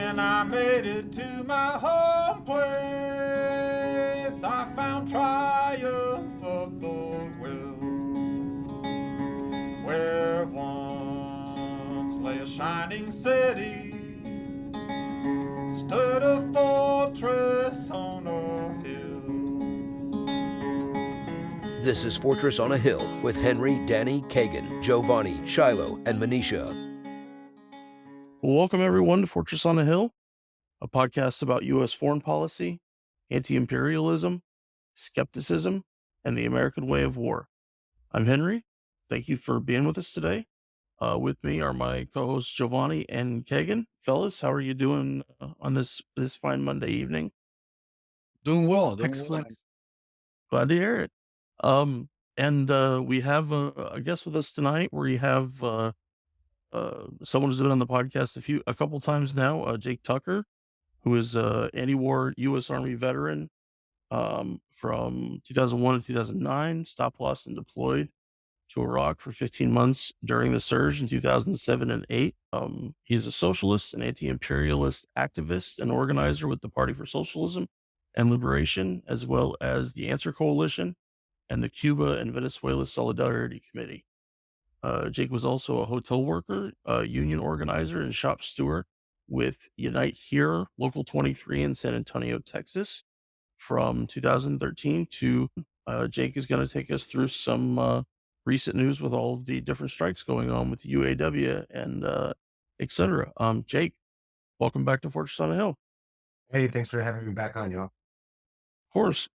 When I made it to my home place, I found triumph of the will. Where once lay a shining city, stood a fortress on a hill. This is Fortress on a Hill with Henry, Danny, Kagan, Giovanni, Shiloh, and Manisha. Welcome, everyone, to Fortress on a Hill, a podcast about U.S. foreign policy, anti-imperialism, skepticism, and the American way of war. I'm Henry. Thank you for being with us today. With me are my co-hosts Giovanni and Kagan. Fellas, how are you doing on this fine Monday evening? Doing well. Excellent. Glad to hear it. And we have a guest with us tonight. We have someone who's been on the podcast a couple times now, Jake Tucker, who is an anti-war U.S. Army veteran from 2001 to 2009, stopped, lost, and deployed to Iraq for 15 months during the surge in 2007 and 8. He's a socialist, an anti-imperialist activist, and organizer with the Party for Socialism and Liberation, as well as the Answer Coalition and the Cuba and Venezuela Solidarity Committee. Jake was also a hotel worker, a union organizer, and shop steward with Unite Here, Local 23 in San Antonio, Texas, from 2013 to Jake is going to take us through some recent news with all of the different strikes going on with UAW and et cetera. Jake, welcome back to Fortress on a Hill. Hey, thanks for having me back on, y'all. Of course.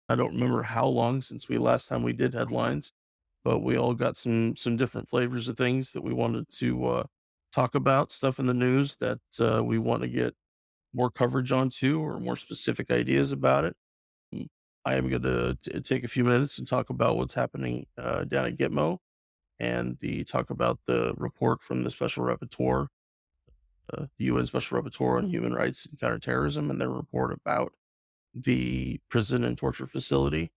I don't remember how long since last time we did headlines, but we all got some different flavors of things that we wanted to talk about, stuff in the news that we want to get more coverage on too, or more specific ideas about it. I am going to take a few minutes and talk about what's happening down at GITMO and talk about the report from the Special Rapporteur, the UN Special Rapporteur on Human Rights and Counterterrorism, and their report about the prison and torture facility.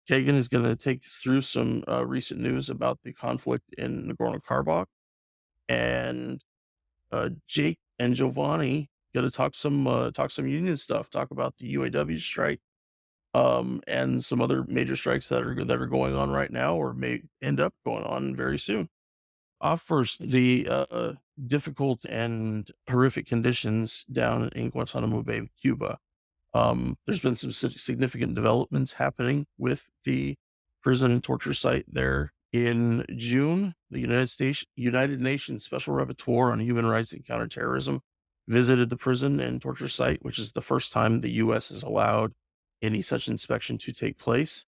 Kagan is going to take us through some recent news about the conflict in Nagorno-Karabakh, and Jake and Giovanni going to talk some union stuff, talk about the UAW strike, and some other major strikes that are going on right now or may end up going on very soon. Off first, the difficult and horrific conditions down in Guantanamo Bay, Cuba. There's been some significant developments happening with the prison and torture site there. In June, the United Nations Special Rapporteur on Human Rights and Counterterrorism visited the prison and torture site, which is the first time the U.S. has allowed any such inspection to take place.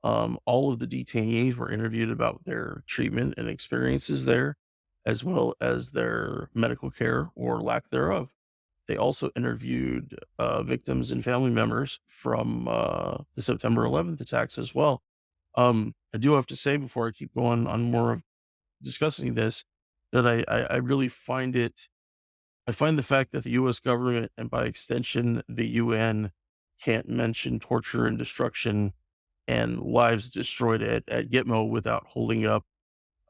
All of the detainees were interviewed about their treatment and experiences there, as well as their medical care or lack thereof. They also interviewed victims and family members from the September 11th attacks as well. I do have to say, before I keep going on more of discussing this, that I really find the fact that the U.S. government, and by extension the UN, can't mention torture and destruction and lives destroyed at GITMO without holding up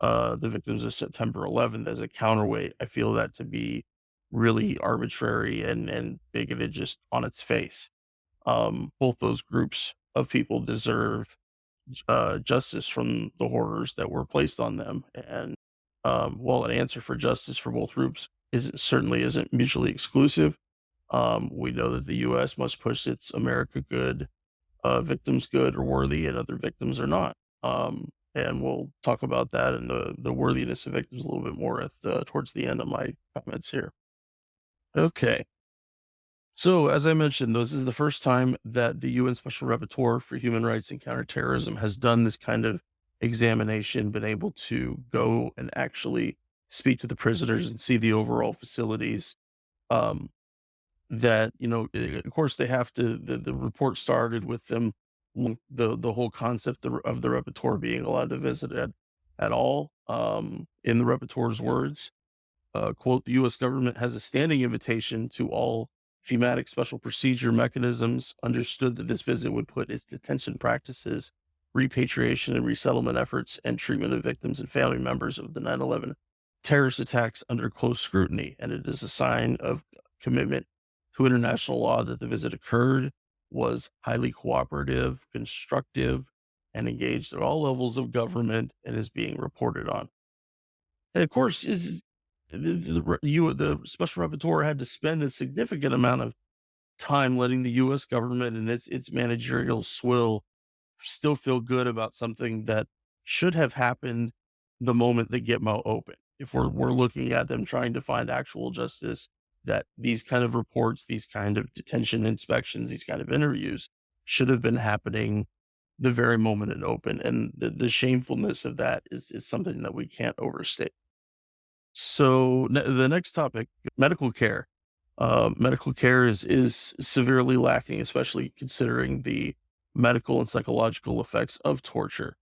the victims of September 11th as a counterweight. I feel that to be really arbitrary and bigoted just on its face. Both those groups of people deserve justice from the horrors that were placed on them. And while an answer for justice for both groups certainly isn't mutually exclusive, we know that the U.S. must push its America good, victims good or worthy, and other victims are not. And we'll talk about that and the worthiness of victims a little bit more towards the end of my comments here. Okay. So, as I mentioned, this is the first time that the UN Special Rapporteur for Human Rights and Counterterrorism has done this kind of examination, been able to go and actually speak to the prisoners and see the overall facilities. That, of course, they have to, the report started with them, the whole concept of the rapporteur being allowed to visit at all. In the rapporteur's words, quote, the U.S. government has a standing invitation to all thematic special procedure mechanisms, understood that this visit would put its detention practices, repatriation and resettlement efforts, and treatment of victims and family members of the 9/11 terrorist attacks under close scrutiny, and it is a sign of commitment to international law that the visit occurred, was highly cooperative, constructive, and engaged at all levels of government, and is being reported on. And of course, the special rapporteur had to spend a significant amount of time letting the U.S. government and its managerial swill still feel good about something that should have happened the moment the GITMO opened. If we're looking at them trying to find actual justice, that these kind of reports, these kind of detention inspections, these kind of interviews should have been happening the very moment it opened. And the shamefulness of that is something that we can't overstate. So the next topic, medical care. Medical care is severely lacking, especially considering the medical and psychological effects of torture.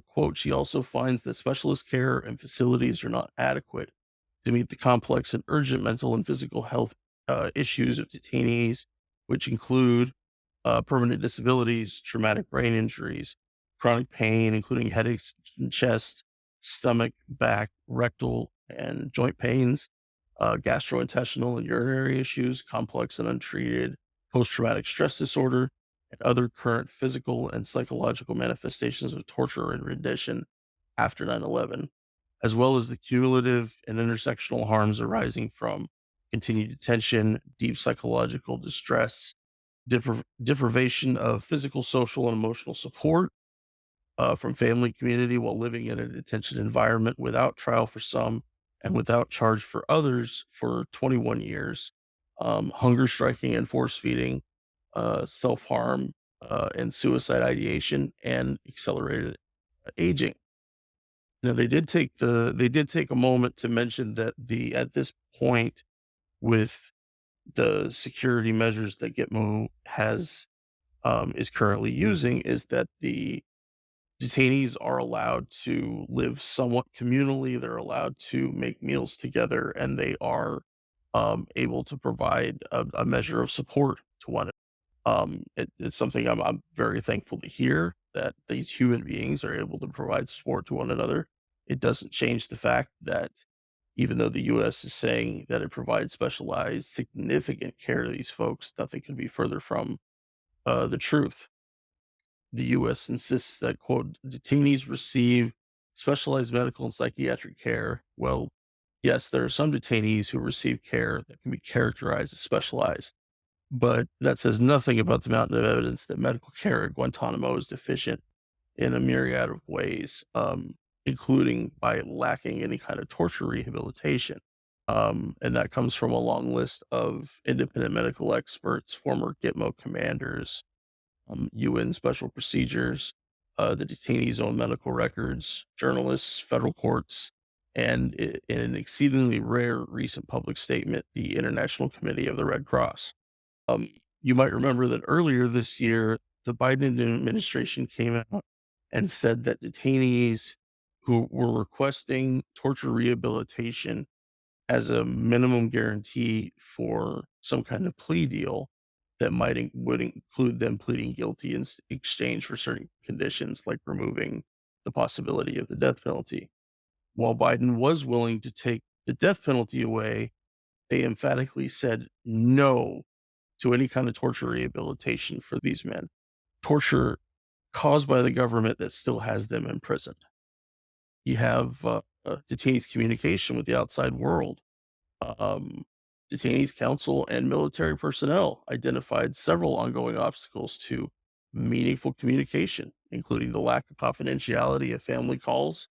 Quote, she also finds that specialist care and facilities are not adequate to meet the complex and urgent mental and physical health issues of detainees, which include permanent disabilities, traumatic brain injuries, chronic pain, including headaches and chest, stomach, back, rectal, and joint pains, gastrointestinal and urinary issues, complex and untreated post-traumatic stress disorder, and other current physical and psychological manifestations of torture and rendition after 9/11, as well as the cumulative and intersectional harms arising from continued detention, deep psychological distress, deprivation of physical, social, and emotional support from family community while living in a detention environment without trial for some and without charge for others for 21 years, hunger striking and force feeding, self-harm and suicide ideation, and accelerated aging. Now they did take a moment to mention that at this point, with the security measures that GITMO is currently using, is that the detainees are allowed to live somewhat communally. They're allowed to make meals together, and they are able to provide a measure of support to one another. It's something I'm very thankful to hear, that these human beings are able to provide support to one another. It doesn't change the fact that even though the U.S. is saying that it provides specialized, significant care to these folks, nothing could be further from the truth. The U.S. insists that, quote, detainees receive specialized medical and psychiatric care. Well, yes, there are some detainees who receive care that can be characterized as specialized, but that says nothing about the mountain of evidence that medical care at Guantanamo is deficient in a myriad of ways, including by lacking any kind of torture rehabilitation. And that comes from a long list of independent medical experts, former GITMO commanders, UN special procedures, the detainees' own medical records, journalists, federal courts, and in an exceedingly rare recent public statement, the International Committee of the Red Cross. You might remember that earlier this year, the Biden administration came out and said that detainees who were requesting torture rehabilitation as a minimum guarantee for some kind of plea deal that would include them pleading guilty in exchange for certain conditions, like removing the possibility of the death penalty. While Biden was willing to take the death penalty away, they emphatically said no to any kind of torture rehabilitation for these men. Torture caused by the government that still has them imprisoned. You have detainees' communication with the outside world. Detainees' counsel and military personnel identified several ongoing obstacles to meaningful communication, including the lack of confidentiality of family calls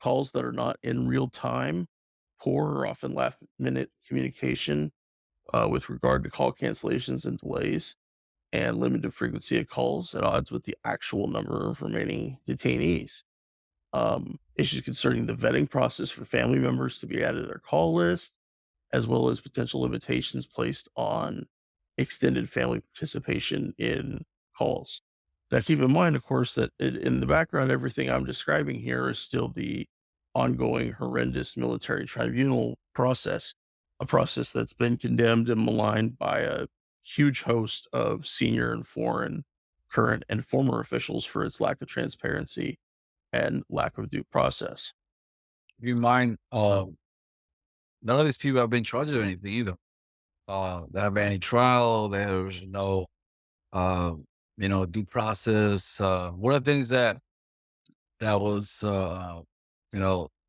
that are not in real time, poor or often last-minute communication with regard to call cancellations and delays, and limited frequency of calls at odds with the actual number of remaining detainees. Issues concerning the vetting process for family members to be added to their call list, as well as potential limitations placed on extended family participation in calls. Now, keep in mind, of course, that in the background, everything I'm describing here is still the ongoing horrendous military tribunal process, a process that's been condemned and maligned by a huge host of senior and foreign, current and former officials for its lack of transparency and lack of due process. in mind, none of these people have been charged with anything either. They have any trial. There's no, due process. One of the things that was, that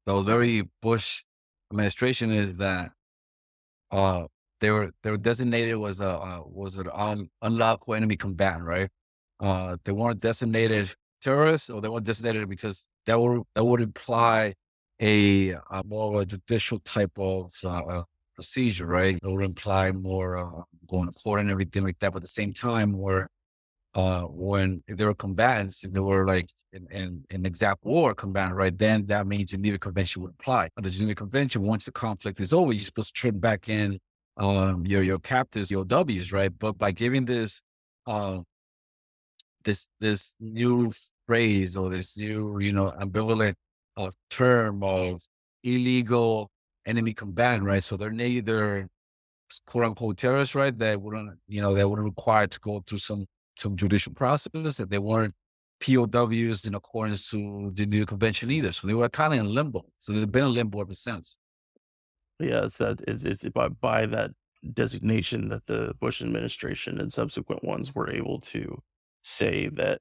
was very Bush administration is that they were designated was an unlawful enemy combatant, right? They weren't designated terrorists, or they weren't designated because that would imply a more of a judicial type of procedure, right? It would imply more going to court and everything like that. But at the same time, where when if they were combatants, if they were like in exact war combatant, right? Then that means the Geneva Convention would apply. Under the Geneva Convention, once the conflict is over, you're supposed to turn back in your captives, your Ws, right? But by giving uh, this new phrase, or this new, ambivalent term of illegal enemy combatant, right? So they're neither quote unquote terrorists, right? They wouldn't require to go through some judicial process, that they weren't POWs in accordance to the new convention either. So they were kind of in limbo. So they've been in limbo ever since. Yeah, it's by that designation that the Bush administration and subsequent ones were able to say that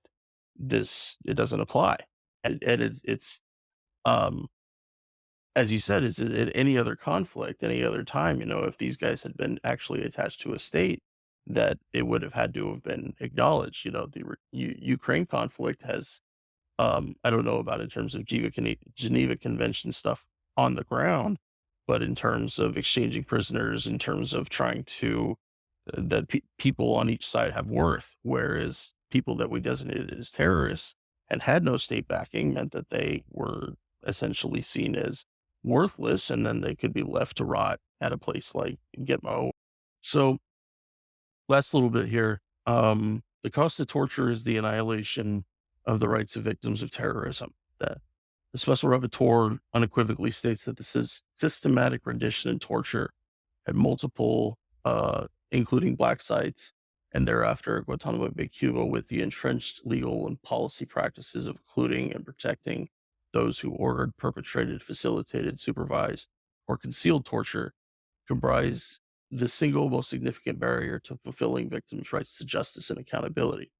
it doesn't apply, and it's um as you said, is at any other conflict, any other time, if these guys had been actually attached to a state, that it would have had to have been acknowledged. The Ukraine conflict has, I don't know about in terms of Geneva Convention stuff on the ground, but in terms of exchanging prisoners, in terms of trying to, that people on each side have worth, whereas people that we designated as terrorists and had no state backing meant that they were essentially seen as worthless, and then they could be left to rot at a place like Gitmo. So last little bit here. The cost of torture is the annihilation of the rights of victims of terrorism. The Special Rapporteur unequivocally states that this is systematic rendition and torture at multiple, including black sites, and thereafter Guantanamo Bay, Cuba, with the entrenched legal and policy practices of including and protecting those who ordered, perpetrated, facilitated, supervised, or concealed torture, comprise the single most significant barrier to fulfilling victims' rights to justice and accountability.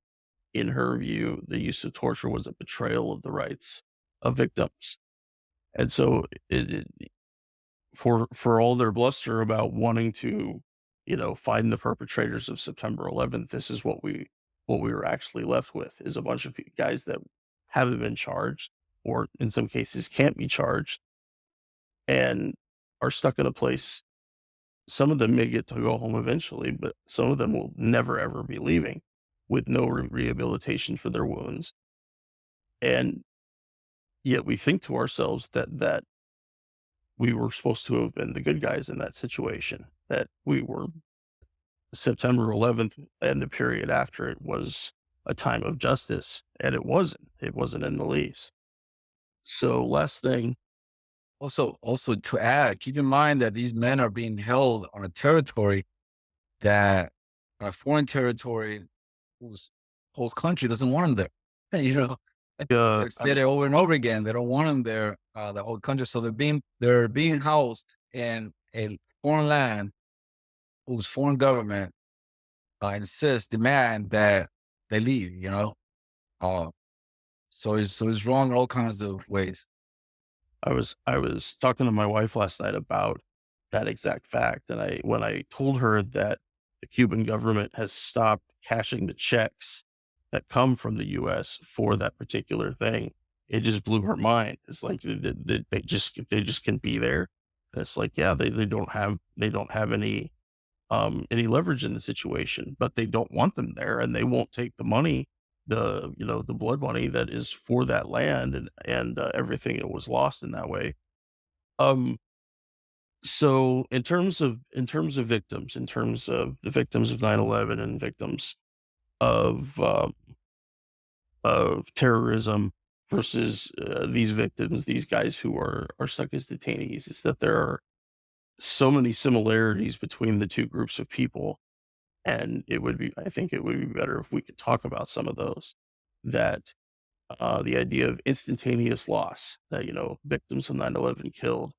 In her view, the use of torture was a betrayal of the rights of victims. And so for all their bluster about wanting to, find the perpetrators of September 11th, this is what we were actually left with, is a bunch of guys that haven't been charged, or in some cases can't be charged, and are stuck in a place. Some of them may get to go home eventually, but some of them will never, ever be leaving with no rehabilitation for their wounds. And yet we think to ourselves that we were supposed to have been the good guys in that situation, that we were September 11th and the period after it was a time of justice, and it wasn't in the least. So last thing. Also to add, keep in mind that these men are being held on a territory that, a foreign territory, whose host country doesn't want them there. They said it over and over again. They don't want them there, the whole country. So they're being housed in a foreign land whose foreign government demand that they leave. So it's wrong in all kinds of ways. I was talking to my wife last night about that exact fact, and when I told her that the Cuban government has stopped cashing the checks that come from the U.S. for that particular thing, it just blew her mind. It's like they just can be there. And it's like, yeah, they don't have any leverage in the situation, but they don't want them there, and they won't take the money, the blood money that is for that land and everything that was lost in that way. So in terms of victims, in terms of the victims of 9/11 and victims of terrorism versus these victims, these guys who are stuck as detainees, is that there are so many similarities between the two groups of people. And I think it would be better if we could talk about some of those. That the idea of instantaneous loss, that, victims of 9/11 killed,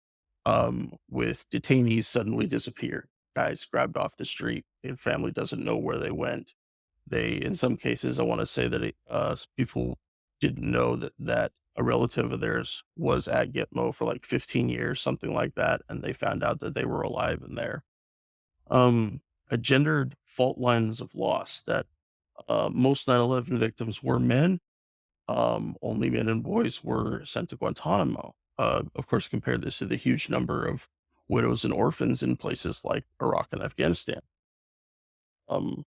with detainees suddenly disappear, guys grabbed off the street, and family doesn't know where they went. In some cases, I want to say that people didn't know that a relative of theirs was at Gitmo for like 15 years, something like that, and they found out that they were alive in there. A gendered fault lines of loss, that most 9/11 victims were men. Only men and boys were sent to Guantanamo. Of course, compare this to the huge number of widows and orphans in places like Iraq and Afghanistan. Um,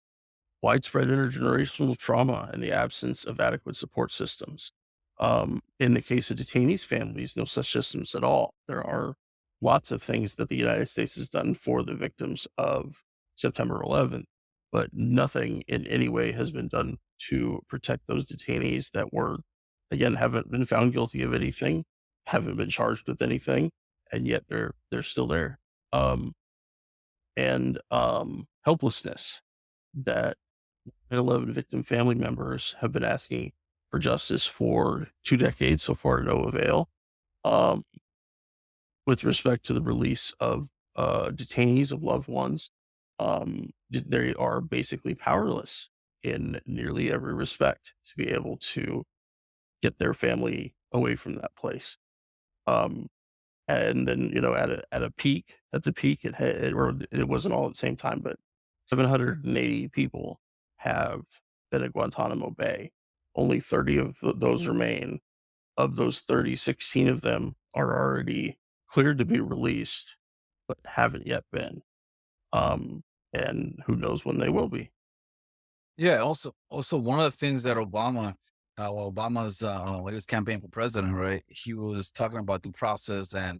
Widespread intergenerational trauma and the absence of adequate support systems. In the case of detainees' families, no such systems at all. There are lots of things that the United States has done for the victims of September 11th, but nothing in any way has been done to protect those detainees that again, haven't been found guilty of anything, haven't been charged with anything, and yet they're still there. Um, and Helplessness, that 9/11 victim family members have been asking for justice for 2 decades, so far to no avail. Um, with respect to the release of detainees of loved ones, they are basically powerless in nearly every respect to be able to get their family away from that place. Um, and then, at the peak, it wasn't all at the same time, but 780 people have been at Guantanamo Bay. Only 30 of those remain. Of those 30, 16 of them are already cleared to be released, but haven't yet been. And who knows when they will be. Yeah. Also, one of the things that Obama's when he was campaigning for president, right? He was talking about due process and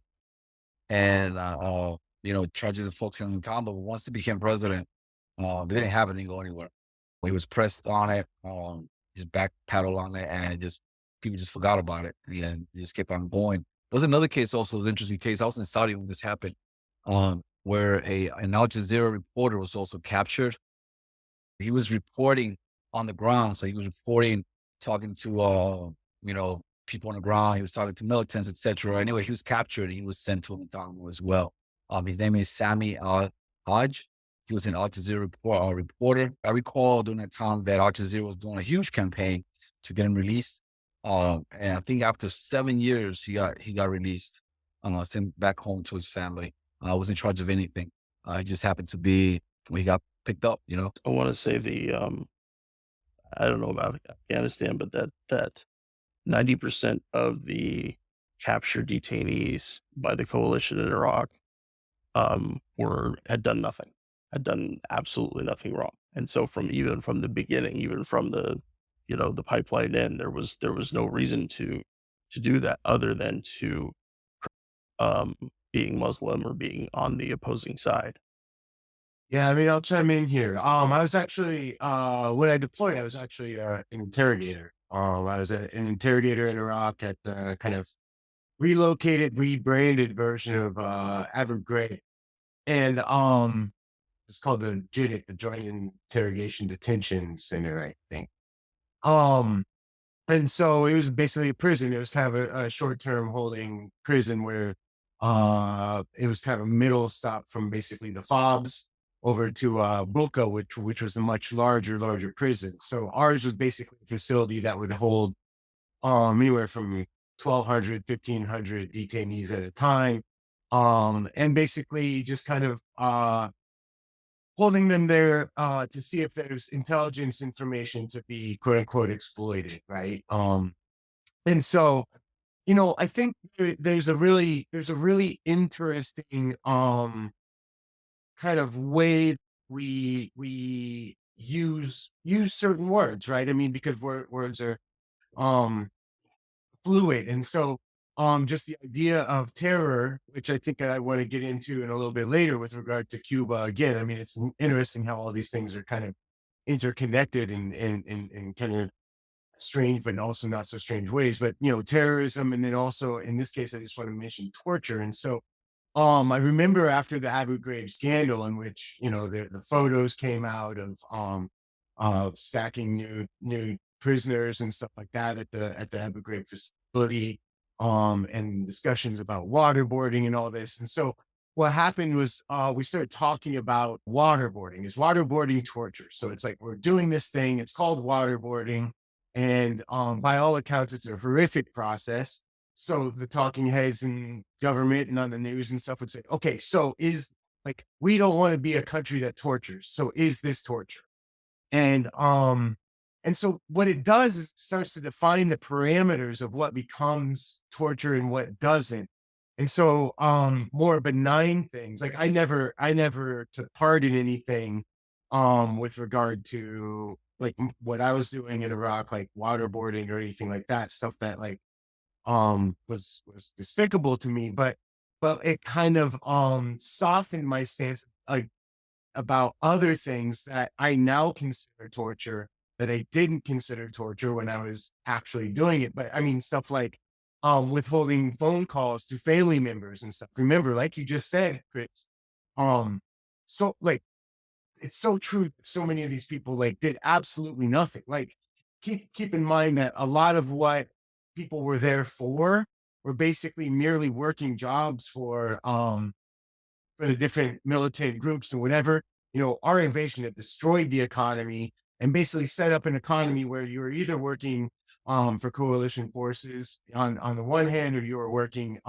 charges of folks in the town. But once he became president, they didn't have it and go anywhere. He was pressed on it, just backpedal on it, and just people just forgot about it, and just kept on going. There was another case, also an interesting case. I was in Saudi when this happened, where an Al Jazeera reporter was also captured. He was reporting on the ground, so he was reporting, talking to people on the ground. He was talking to militants, etc. Anyway, he was captured. He was sent to Guantanamo as well. His name is Sami Al Haj. He was an Al Jazeera reporter. I recall during that time that Al Jazeera was doing a huge campaign to get him released. And I think after 7 years, he got released, sent back home to his family. Was in charge of anything. He just happened to be when he got picked up. I want to say I don't know about Afghanistan, but that 90% of the captured detainees by the coalition in Iraq had done nothing, had done absolutely nothing wrong. And so even from the beginning, even from the pipeline in, there was no reason to do that other than to being Muslim or being on the opposing side. Yeah, I mean, I'll chime in here. I was actually when I deployed, I was actually an interrogator. I was an interrogator in Iraq at the kind of rebranded version of Abu Ghraib, and it's called the JITIC, the Joint Interrogation Detention Center, I think. And so it was basically a prison. It was kind of a short-term holding prison where it was kind of a middle stop from basically the FOBs over to Bulka, which was a much larger prison. So ours was basically a facility that would hold anywhere from 1,200, 1,500 detainees at a time. And basically just kind of holding them there to see if there's intelligence information to be quote unquote exploited, right? And so, I think there's a really interesting kind of way we use certain words, right? I mean, because words are fluid, and so just the idea of terror, which I think I want to get into in a little bit later with regard to Cuba. Again, I mean, it's interesting how all these things are kind of interconnected in kind of strange, but also not so strange ways. But terrorism, and then also in this case, I just want to mention torture. And so, I remember after the Abu Ghraib scandal, in which the photos came out of stacking new prisoners and stuff like that at the Abu Ghraib facility, and discussions about waterboarding and all this. And so what happened was we started talking about waterboarding. Is waterboarding torture? So it's like we're doing this thing. It's called waterboarding, and by all accounts, it's a horrific process. So the talking heads in government and on the news and stuff would say, okay, so is like we don't want to be a country that tortures. So is this torture? And so what it does is it starts to define the parameters of what becomes torture and what doesn't. And so more benign things, like I never took part in anything with regard to like what I was doing in Iraq, like waterboarding or anything like that, stuff that like was despicable to me, but it kind of softened my stance like about other things that I now consider torture that I didn't consider torture when I was actually doing it. But I mean, stuff like withholding phone calls to family members and stuff. Remember, like you just said, Chris, so like it's so true that so many of these people like did absolutely nothing. Like keep in mind that a lot of what people were there for were basically merely working jobs for the different militant groups and whatever. You know, our invasion had destroyed the economy and basically set up an economy where you were either working for coalition forces on the one hand, or you were working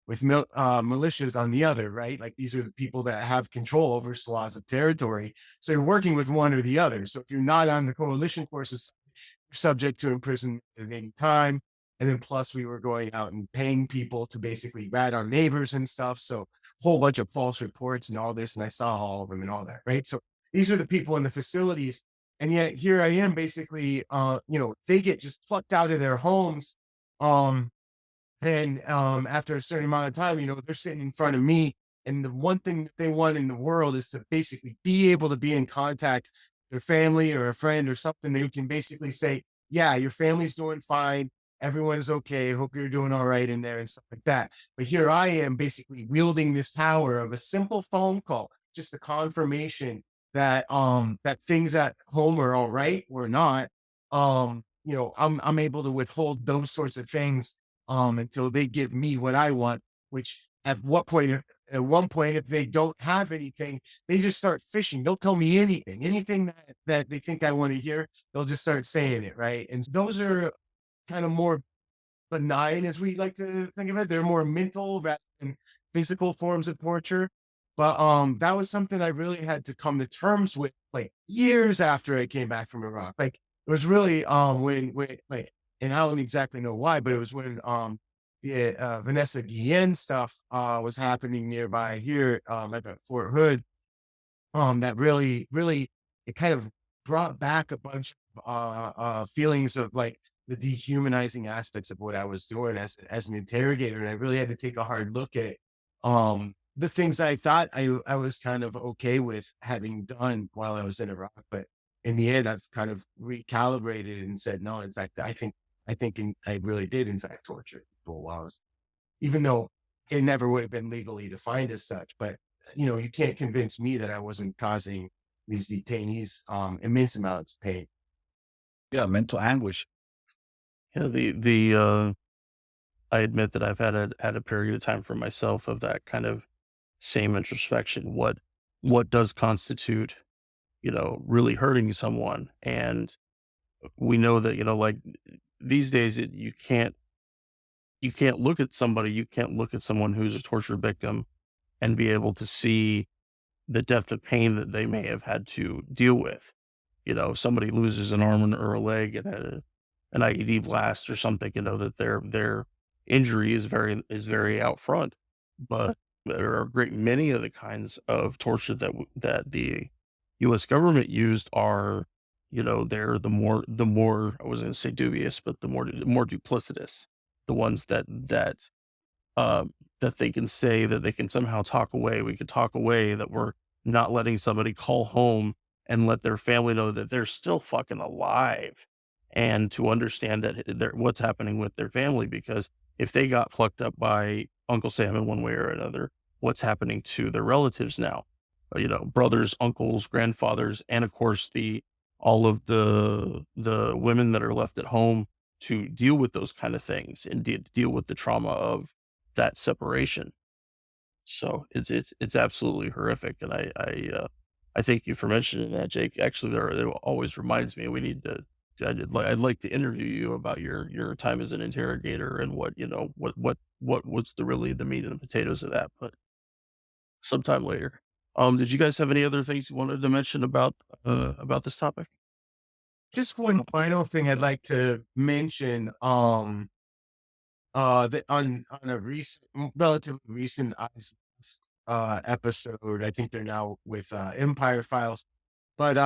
with militias on the other, right? Like these are the people that have control over swaths of territory. So you're working with one or the other. So if you're not on the coalition forces, you're subject to imprisonment at any time. And then plus we were going out and paying people to basically rat our neighbors and stuff. So a whole bunch of false reports and all this. And I saw all of them and all that, right? So these are the people in the facilities. And yet here I am basically, they get just plucked out of their homes. And after a certain amount of time, they're sitting in front of me. And the one thing that they want in the world is to basically be able to be in contact with their family or a friend or something. They can basically say, yeah, your family's doing fine. Everyone's okay. Hope you're doing all right in there and stuff like that. But here I am basically wielding this power of a simple phone call, just a confirmation that that things at home are all right or not. I'm able to withhold those sorts of things until they give me what I want, which at one point, if they don't have anything, they just start fishing. They'll tell me anything that they think I want to hear. They'll just start saying it. Right. And those are kind of more benign, as we like to think of it. They're more mental rather than physical forms of torture. But that was something I really had to come to terms with like years after I came back from Iraq. Like it was really when like, and I don't exactly know why, but it was when the Vanessa Guillen stuff was happening nearby here at Fort Hood. That really it kind of brought back a bunch of feelings of like the dehumanizing aspects of what I was doing as an interrogator. And I really had to take a hard look at the things I thought I was kind of okay with having done while I was in Iraq. But in the end, I've kind of recalibrated and said, no, in fact, I really did, in fact, torture people while I was, even though it never would have been legally defined as such. But, you can't convince me that I wasn't causing these detainees immense amounts of pain. Yeah, mental anguish. Yeah, I admit that I've had a period of time for myself of that kind of same introspection. What does constitute, really hurting someone? And we know that, like these days, you can't look at someone who's a torture victim and be able to see the depth of pain that they may have had to deal with. If somebody loses an arm or a leg and an IED blast or something, that their injury is very out front. But there are a great many of the kinds of torture that the U.S. government used are, they're the more I wasn't going to say dubious, but the more duplicitous, the ones that they can say that they can somehow talk away. We could talk away that we're not letting somebody call home and let their family know that they're still fucking alive, and to understand that what's happening with their family, because if they got plucked up by Uncle Sam in one way or another, what's happening to their relatives now? Brothers, uncles, grandfathers, and of course the all of the women that are left at home to deal with those kind of things and deal with the trauma of that separation. So it's absolutely horrific, and I thank you for mentioning that, Jake. Actually, it always reminds me we need to. I'd like to interview you about your time as an interrogator and what what's really the meat and the potatoes of that. But sometime later. Did you guys have any other things you wanted to mention about this topic? Just one final thing I'd like to mention. That on a relatively recent episode, I think they're now with Empire Files, but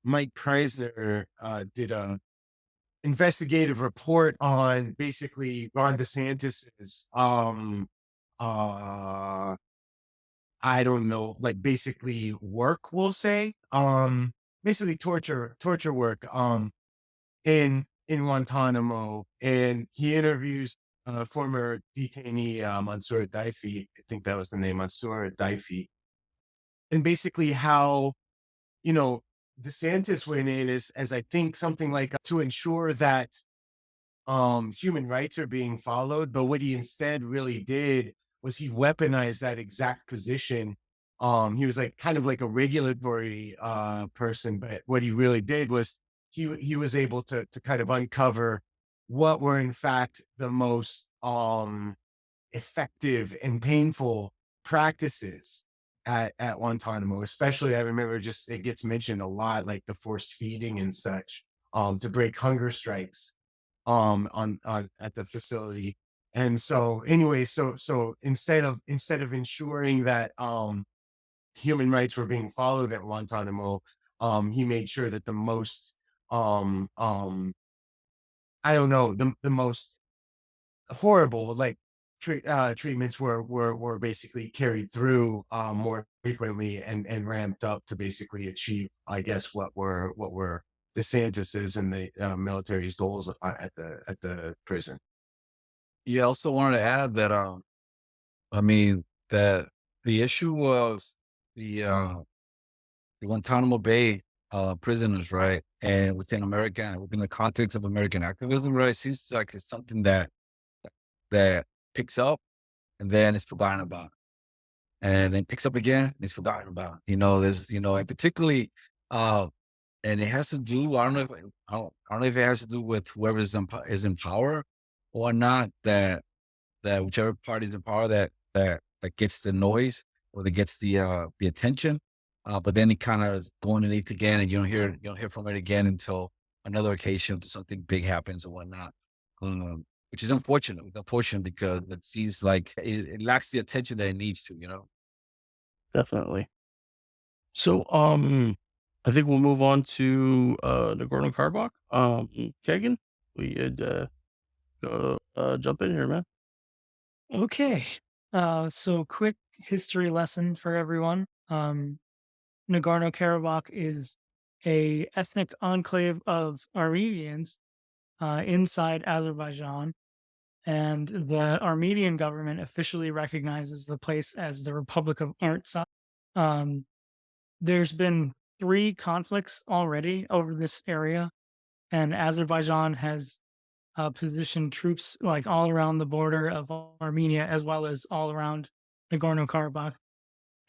Mike Preisner did a investigative report on basically Ron DeSantis's uh I don't know, like basically work, we'll say, basically torture work, in Guantanamo, and he interviews former detainee Mansour Daifi. I think that was the name, Mansour Daifi, and basically how, you know, DeSantis went in as I think something like to ensure that human rights are being followed, but what he instead really did was he weaponized that exact position. He was like kind of like a regulatory person, but what he really did was he was able to kind of uncover what were in fact the most effective and painful practices at Guantanamo. Especially, I remember just it gets mentioned a lot, like the forced feeding and such, to break hunger strikes on at the facility. And so anyway, so instead of ensuring that human rights were being followed at Guantanamo, he made sure that the most I don't know, the most horrible like treatments were basically carried through more frequently and ramped up to basically achieve, I guess, what were DeSantis's and the military's goals at the prison. Yeah, I also wanted to add that I mean that the issue was the Guantanamo Bay prisoners, right? And within the context of American activism, right? It seems like it's something that picks up and then it's forgotten about. And then picks up again, and it's forgotten about. There's, and particularly and it has to do, I don't know if it has to do with whoever is in power or not, that whichever party is in power that gets the noise or that gets the attention. But then it kind of is going underneath again, and you don't hear from it again until another occasion, until something big happens or whatnot. Which is unfortunate. Unfortunate because it seems like it lacks the attention that it needs to. Definitely. So, I think we'll move on to Nagorno-Karabakh. Kagan, we had jump in here, man. Okay. So quick history lesson for everyone. Nagorno-Karabakh is a ethnic enclave of Armenians inside Azerbaijan, and the Armenian government officially recognizes the place as the Republic of Artsakh. There's been 3 conflicts already over this area, and Azerbaijan has positioned troops like all around the border of Armenia as well as all around Nagorno-Karabakh.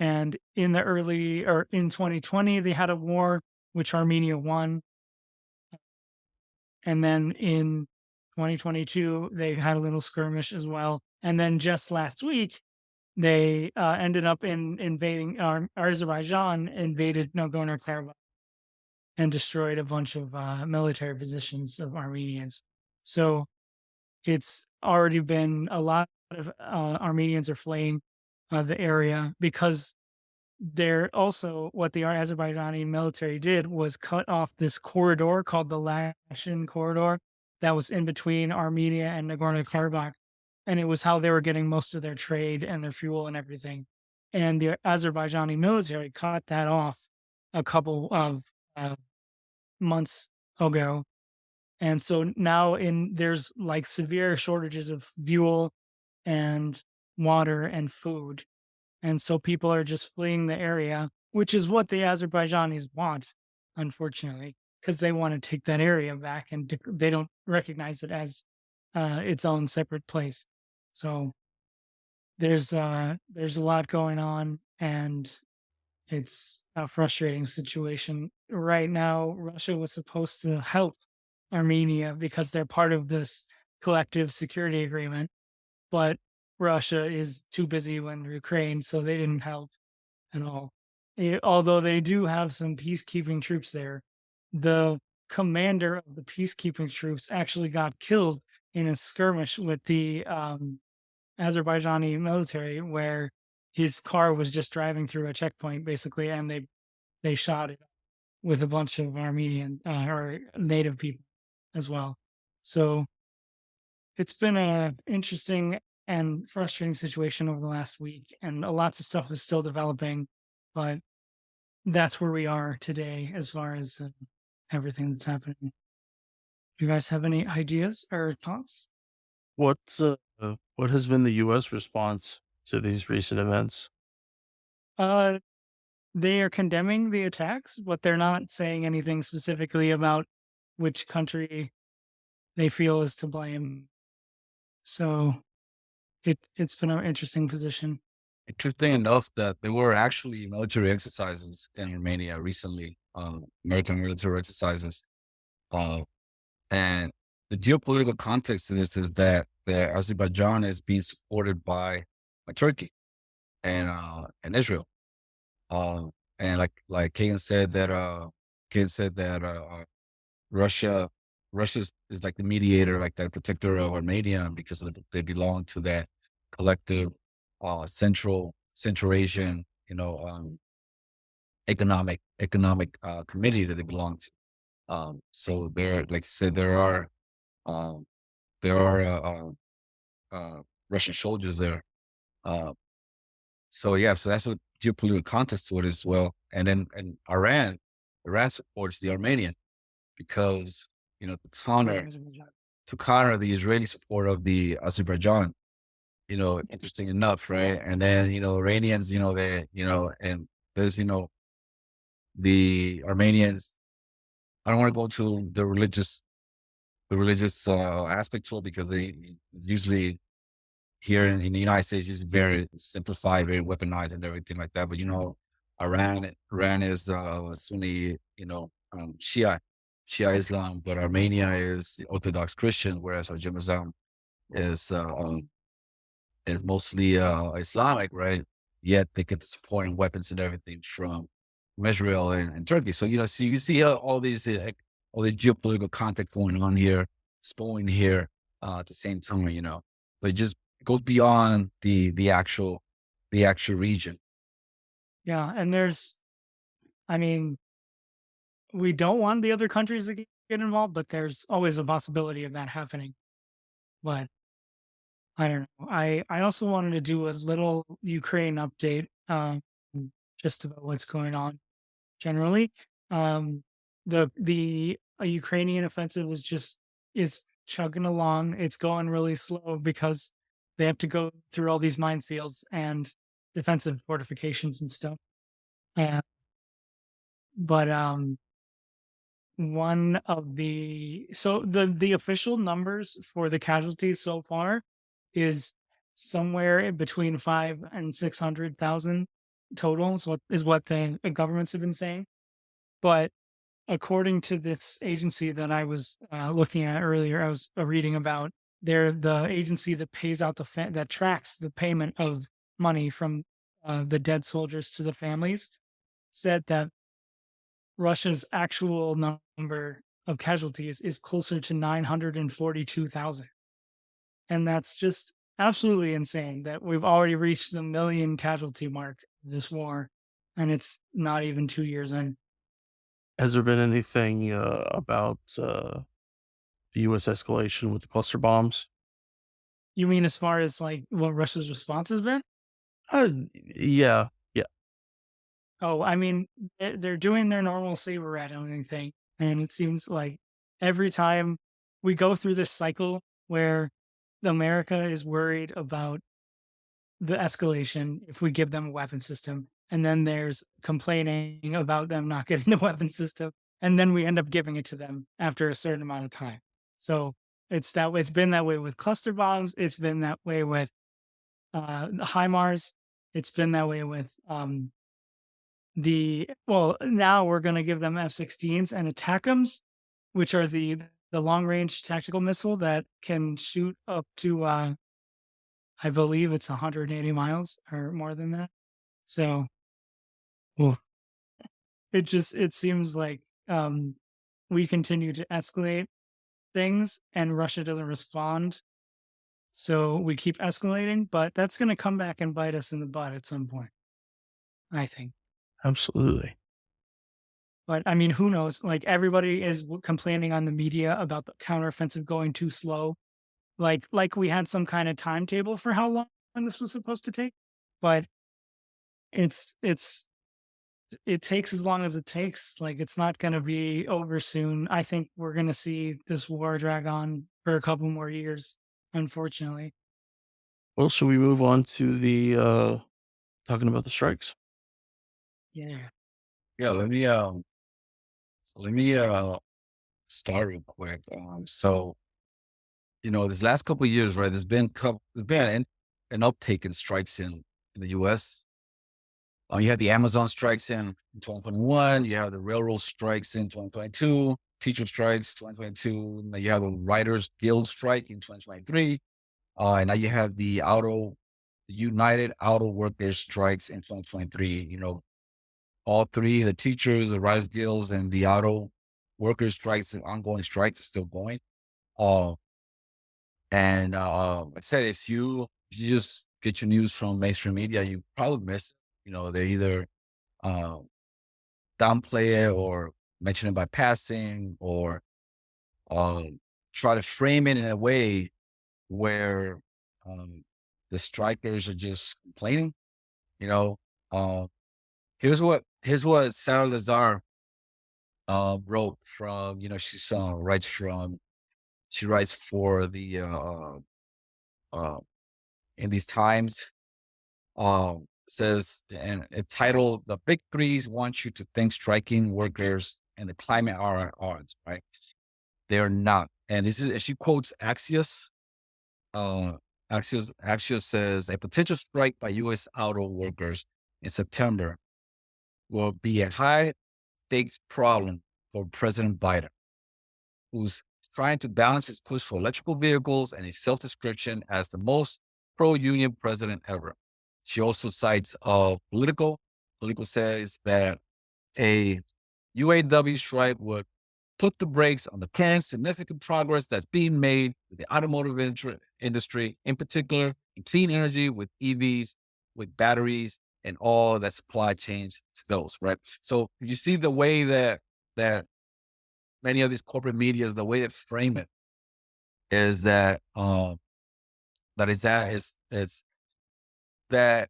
And in 2020, they had a war which Armenia won. And then in 2022, they had a little skirmish as well. And then just last week, they ended up invading Azerbaijan, invaded Nagorno-Karabakh and destroyed a bunch of military positions of Armenians. So it's already been a lot of Armenians are fleeing the area because they're also what the Azerbaijani military did was cut off this corridor called the Lashin corridor that was in between Armenia and Nagorno-Karabakh. And it was how they were getting most of their trade and their fuel and everything. And the Azerbaijani military cut that off a couple of months ago. And so now there's like severe shortages of fuel and water and food. And so people are just fleeing the area, which is what the Azerbaijanis want. unfortunately, because they want to take that area back and they don't recognize it as its own separate place. So there's a lot going on, and it's a frustrating situation. Right now, Russia was supposed to help Armenia because they're part of this collective security agreement, but Russia is too busy with Ukraine, so they didn't help at all. Although they do have some peacekeeping troops there, the commander of the peacekeeping troops actually got killed in a skirmish with the Azerbaijani military, where his car was just driving through a checkpoint, basically, and they shot it with a bunch of Armenian or native people as well. So it's been a interesting and frustrating situation over the last week, and lots of stuff is still developing, but that's where we are today as far as everything that's happening. Do you guys have any ideas or thoughts? What has been the U.S. response to these recent events? Uh, they are condemning the attacks, but they're not saying anything specifically about which country they feel is to blame. So it's been an interesting position. Interesting enough that there were actually military exercises in Romania recently, American military exercises. And the geopolitical context to this is that Azerbaijan is being supported by Turkey and Israel. And like Kagan said that Russia is like the mediator, like the protector of Armenia, because they belong to that collective Central Asian, economic committee that they belong to. So there, like I said, um, there are Russian soldiers there. So yeah, so that's a geopolitical context to it as well. And then Iran supports the Armenian because to counter the Israeli support of the Azerbaijan. Interesting enough, right? And then Iranians, and there's the Armenians. I don't want to go to the religious aspect to it because they usually here in the United States is very simplified, very weaponized, and everything like that. But Iran is Sunni, Shia Islam, but Armenia is Orthodox Christian, whereas Azerbaijan is mostly Islamic, right? Yet they get the support and weapons and everything from Israel and Turkey. So so you see all these geopolitical context going on here, spilling here at the same time, but it just goes beyond the actual region. Yeah, and we don't want the other countries to get involved, but there's always a possibility of that happening. But I don't know. I also wanted to do a little Ukraine update, just about what's going on generally. The Ukrainian offensive is chugging along. It's going really slow because they have to go through all these minefields and defensive fortifications and stuff. But one of the official numbers for the casualties so far is somewhere in between 5 and 600,000 total. So what the governments have been saying. But according to this agency that I was looking at earlier, I was reading about, they're the agency that pays out that tracks the payment of money from the dead soldiers to the families, said that Russia's actual number of casualties is closer to 942,000. And that's just absolutely insane that we've already reached the 1 million casualty mark of this war, and it's not even 2 years in. Has there been anything about the U.S. escalation with the cluster bombs? You mean as far as like what Russia's response has been? Yeah. Oh, they're doing their normal saber rattling thing, and it seems like every time we go through this cycle where America is worried about the escalation if we give them a weapon system, and then there's complaining about them not getting the weapon system, and then we end up giving it to them after a certain amount of time. So it's been that way with cluster bombs. It's been that way with the HIMARS. It's been that way with now we're going to give them F-16s and ATACMS, which are the long-range tactical missile that can shoot up to, I believe it's 180 miles or more than that. So it seems like we continue to escalate things and Russia doesn't respond. So we keep escalating, but that's going to come back and bite us in the butt at some point, I think. Absolutely. But I mean, who knows? Like everybody is complaining on the media about the counteroffensive going too slow. Like we had some kind of timetable for how long this was supposed to take, but it takes as long as it takes. Like it's not going to be over soon. I think we're going to see this war drag on for a couple more years, unfortunately. Well, should we move on to the talking about the strikes? Yeah. Yeah, let me start real quick. So this last couple of years, right? There's been an uptake in strikes in the U.S. You had the Amazon strikes in 2021. You have the railroad strikes in 2022. Teacher strikes 2022. Now you have the Writers Guild strike in 2023. And now you have the United Auto Workers strikes in 2023. All three, the teachers, the Writers Guilds, and the auto workers strikes, and ongoing strikes are still going. And like I said, if you just get your news from mainstream media, you probably miss, they either downplay it or mention it by passing or try to frame it in a way where the strikers are just complaining. Here's what Sarah Lazar wrote from, she writes for the in these times, says, and it's titled, "The Big Threes Want You to Think Striking Workers and the Climate are at odds," right? They are not. And she quotes Axios. Axios says, "A potential strike by U.S. auto workers in September will be a high stakes problem for President Biden, who's trying to balance his push for electrical vehicles and his self-description as the most pro-union president ever." She also cites Politico. Politico says that a UAW strike would put the brakes on the current significant progress that's being made with the automotive industry, in particular in clean energy with EVs, with batteries, and all that supply chains to those, right? So you see the way that many of these corporate media, the way they frame it is that that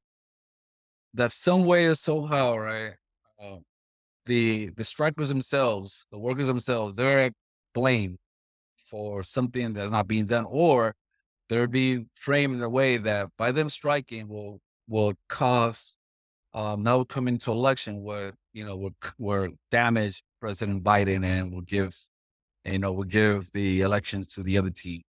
some way or somehow, right? The strikers themselves, the workers themselves, they're blamed for something that's not being done, or they're being framed in a way that by them striking will cause now coming to election where will damage President Biden and will give the elections to the other team.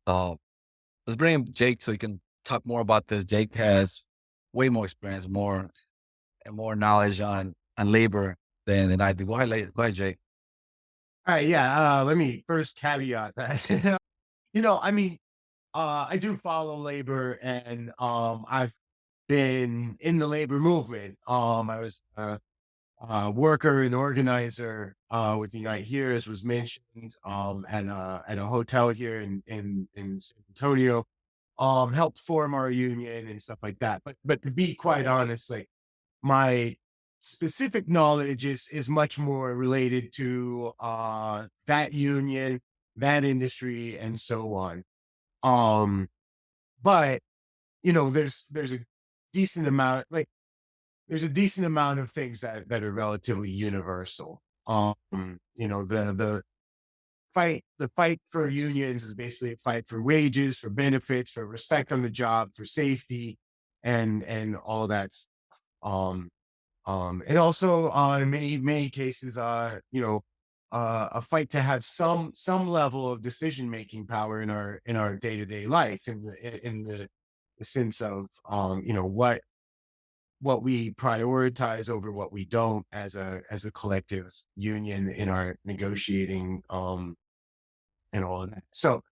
Let's bring in Jake so he can talk more about this. Jake has way more experience, more knowledge on labor than I do. Go ahead, Jake. All right, yeah. Let me first caveat that. I do follow labor, and I've been in the labor movement. I was a worker and organizer with Unite Here, as was mentioned, at a hotel here in San Antonio. Helped form our union and stuff like that. But to be quite honest, like my specific knowledge is much more related to that union, that industry, and so on. But there's a decent amount, there's a decent amount of things that are relatively universal. The fight for unions is basically a fight for wages, for benefits, for respect on the job, for safety, and all that. And also in many cases, a fight to have some level of decision making power in our day-to-day life, in the sense of what we prioritize over what we don't as a collective union in our negotiating and all of that. So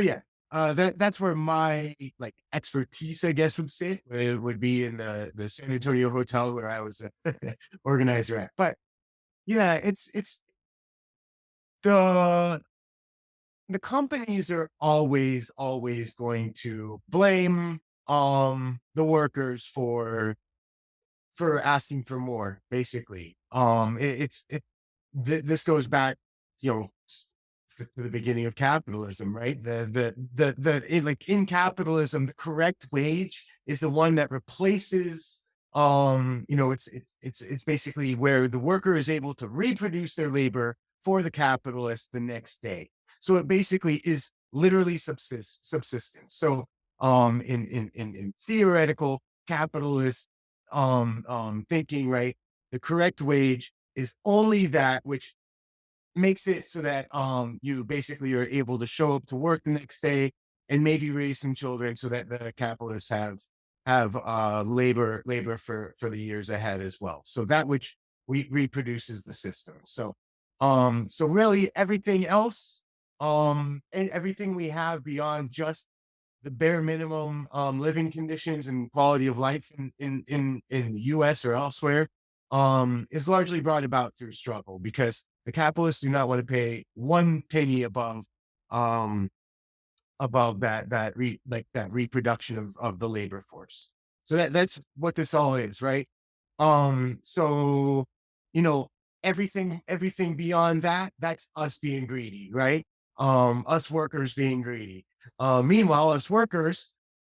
yeah, that's where my like expertise, I guess, would sit. It would be in the San Antonio hotel where I was organizer at. But yeah, it's the companies are always going to blame the workers for asking for more, basically. This goes back, to the beginning of capitalism, right? Like in capitalism, the correct wage is the one that replaces, it's basically where the worker is able to reproduce their labor for the capitalist the next day. So it basically is literally subsistence. So in theoretical capitalist thinking, right, the correct wage is only that which makes it so that you basically are able to show up to work the next day and maybe raise some children, so that the capitalists have labor for the years ahead as well. So that which reproduces the system. So really everything else, and everything we have beyond just the bare minimum living conditions and quality of life in the US or elsewhere, is largely brought about through struggle, because the capitalists do not want to pay one penny above that reproduction of the labor force. So that's what this all is, right? So everything beyond that, that's us being greedy, right? Us workers being greedy. Meanwhile, us workers,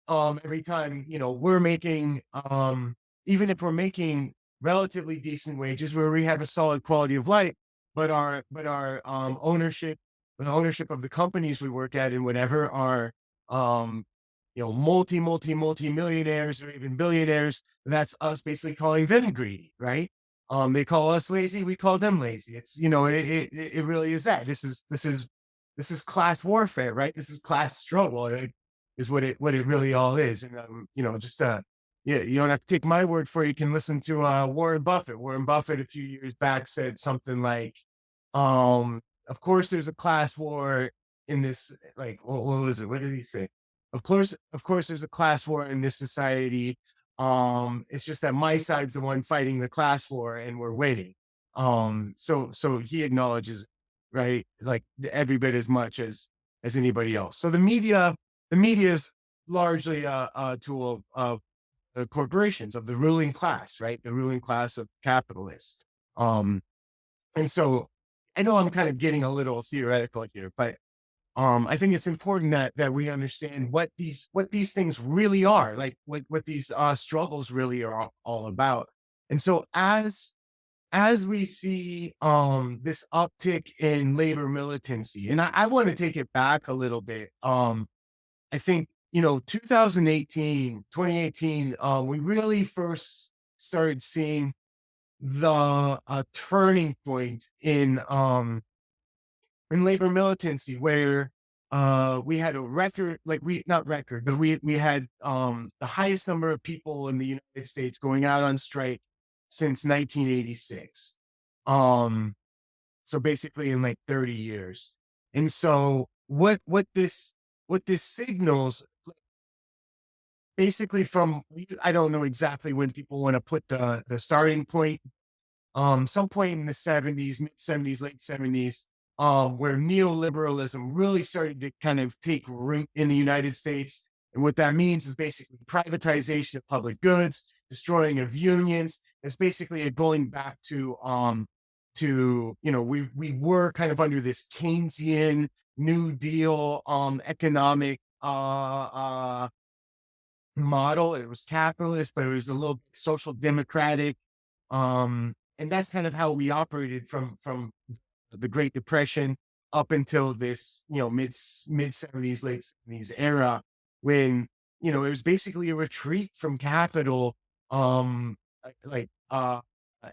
every time we're making, even if we're making relatively decent wages where we have a solid quality of life, but our ownership, the ownership of the companies we work at and whatever are multi millionaires or even billionaires. That's us basically calling them greedy, right? They call us lazy, we call them lazy. It's it really is that. This is class warfare, right? This is class struggle. Is what it really all is. And just yeah, you don't have to take my word for it. You can listen to Warren Buffett. Warren Buffett a few years back said something like, of course there's a class war in this, like, what was it? What did he say? Of course there's a class war in this society. It's just that my side's the one fighting the class war and we're winning. So he acknowledges, right, like every bit as much as anybody else. So the media is largely a tool of corporations, of the ruling class, right? The ruling class of capitalists. And so I know I'm kind of getting a little theoretical here, but I think it's important that we understand what these things really are, like what these struggles really are all about. And so as we see this uptick in labor militancy, and I want to take it back a little bit. I think 2018, we really first started seeing the turning point in labor militancy, where we had a record, like not record, but we had the highest number of people in the United States going out on strike since 1986. So basically in like 30 years. And so what this signals, basically from, I don't know exactly when people want to put the starting point, some point in the 70s, mid 70s, late 70s, where neoliberalism really started to kind of take root in the United States. And what that means is basically privatization of public goods, destroying of unions. It's basically a going back to we were kind of under this Keynesian New Deal economic model. It was capitalist, but it was a little social democratic. And that's kind of how we operated from the Great Depression up until this, mid 70s, late 70s era, when, it was basically a retreat from capital, like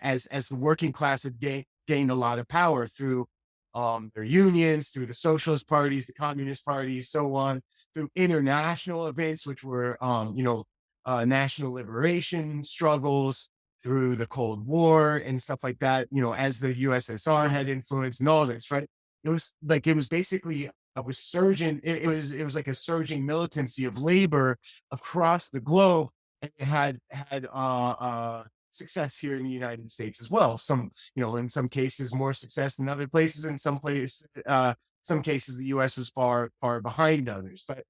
as the working class had gained a lot of power through their unions, through the socialist parties, the communist parties, so on, through international events, which were national liberation struggles, through the Cold War and stuff like that. As the USSR had influence and all this, right? It was basically a surging. It was like a surging militancy of labor across the globe, and it had success here in the United States as well. In some cases more success than other places. In some cases, the U.S. was far behind others. But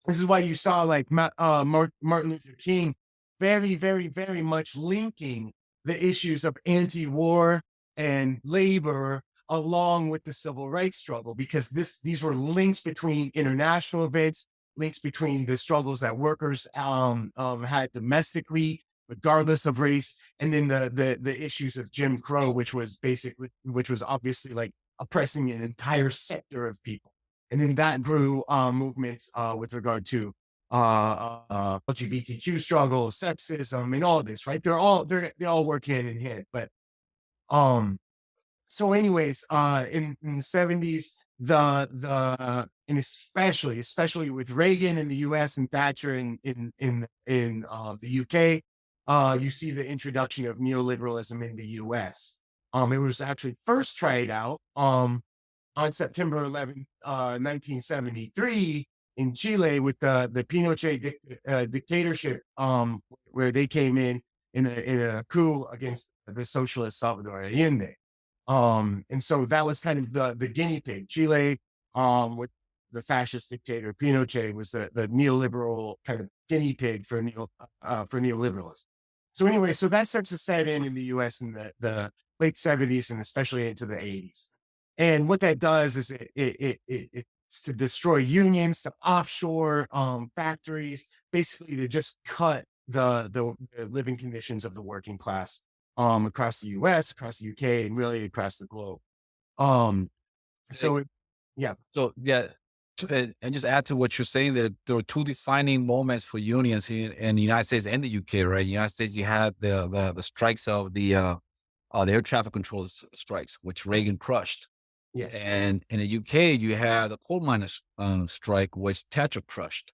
this is why you saw like Martin Luther King very, very, very much linking the issues of anti-war and labor along with the civil rights struggle, because these were links between international events, links between the struggles that workers had domestically, regardless of race, and then the issues of Jim Crow, which was obviously like oppressing an entire sector of people. And then that grew movements with regard to LGBTQ struggle, sexism, and all this, right? They all work hand in hand. But so anyways, in the 70s, and especially with Reagan in the US and Thatcher in the UK, you see the introduction of neoliberalism in the US. It was actually first tried out on September 11th, 1973 in Chile with the Pinochet dictatorship, where they came in a coup against the socialist Salvador Allende. And so that was kind of the guinea pig. Chile, with the fascist dictator Pinochet, was the neoliberal kind of guinea pig for neoliberalism. So anyway, so that starts to set in the U.S. in the late 70s and especially into the 80s. And what that does is it's to destroy unions, to offshore factories, basically to just cut the living conditions of the working class across the US, across the UK, and really across the globe. So yeah, and just add to what you're saying, that there were two defining moments for unions here in the United States and the UK, right? In the United States, you had the strikes of the air traffic control strikes, which Reagan crushed. Yes. And in the UK, you had the coal miners strike, which Thatcher crushed.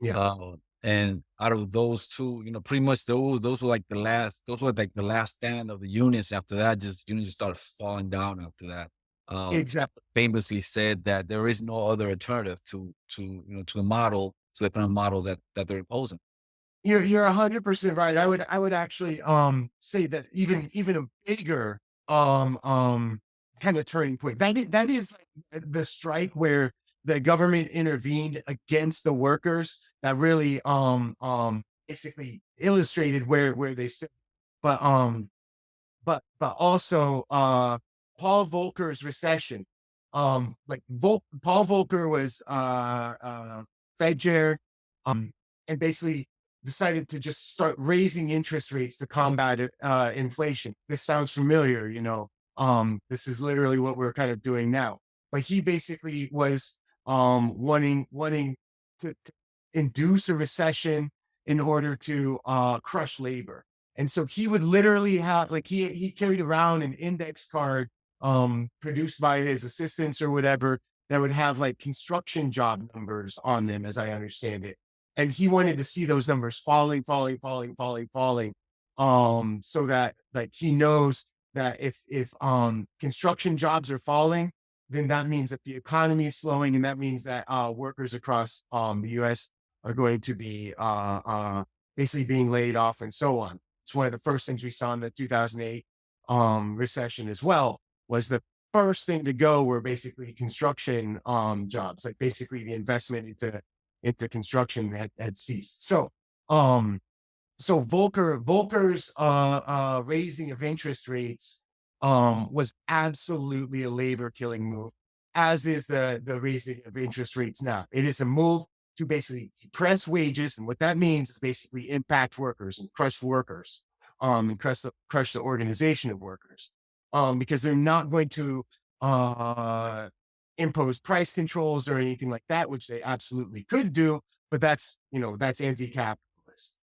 Yeah. And out of those two, pretty much those were like the last stand of the unions. After that, unions started falling down after that. Exactly. Famously said that there is no other alternative to the model, to the kind of model that they're imposing. You're 100% right. I would actually say that even a bigger kind of turning point. That is like the strike where the government intervened against the workers, that really basically illustrated where they stood. But also Paul Volcker's recession. Paul Volcker was Fed chair, and basically decided to just start raising interest rates to combat inflation. This sounds familiar, this is literally what we're kind of doing now. But he basically was wanting to induce a recession in order to crush labor. And so he would literally have, like, he carried around an index card produced by his assistants or whatever that would have like construction job numbers on them, as I understand it. And he wanted to see those numbers falling, so that like he knows that if construction jobs are falling, then that means that the economy is slowing, and that means that workers across the U.S. are going to be basically being laid off and so on. It's one of the first things we saw in the 2008 recession as well. Was the first thing to go were basically construction jobs, like basically the investment into construction had ceased. So Volcker's raising of interest rates was absolutely a labor killing move, as is the raising of interest rates now. It is a move to basically depress wages, and what that means is basically impact workers and crush workers, and crush the organization of workers, because they're not going to impose price controls or anything like that, which they absolutely could do, but that's anti-capitalist.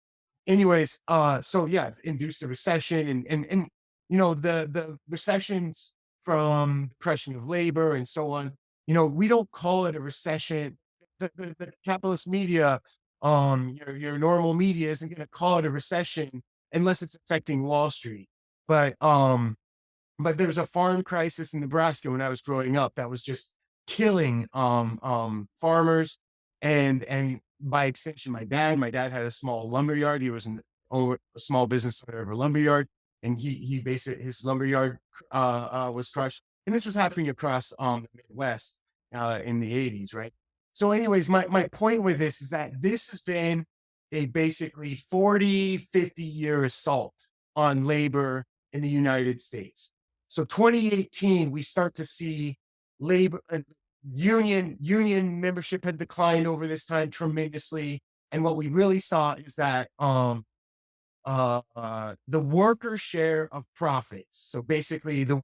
anyways, so yeah, induced a recession, and the recessions from depression of labor and so on. We don't call it a recession. The capitalist media, your normal media isn't going to call it a recession unless it's affecting Wall Street. But there's a farm crisis in Nebraska when I was growing up that was just killing farmers, and by extension my dad. My dad had a small lumber yard. He was a small business owner of a lumber yard, and he basically his lumber yard was crushed. And this was happening across the Midwest in the 80s, right? So anyways, my point with this is that this has been a basically 40-50 year assault on labor in the United States. So 2018, we start to see labor union membership had declined over this time tremendously. And what we really saw is that the worker share of profits. So basically the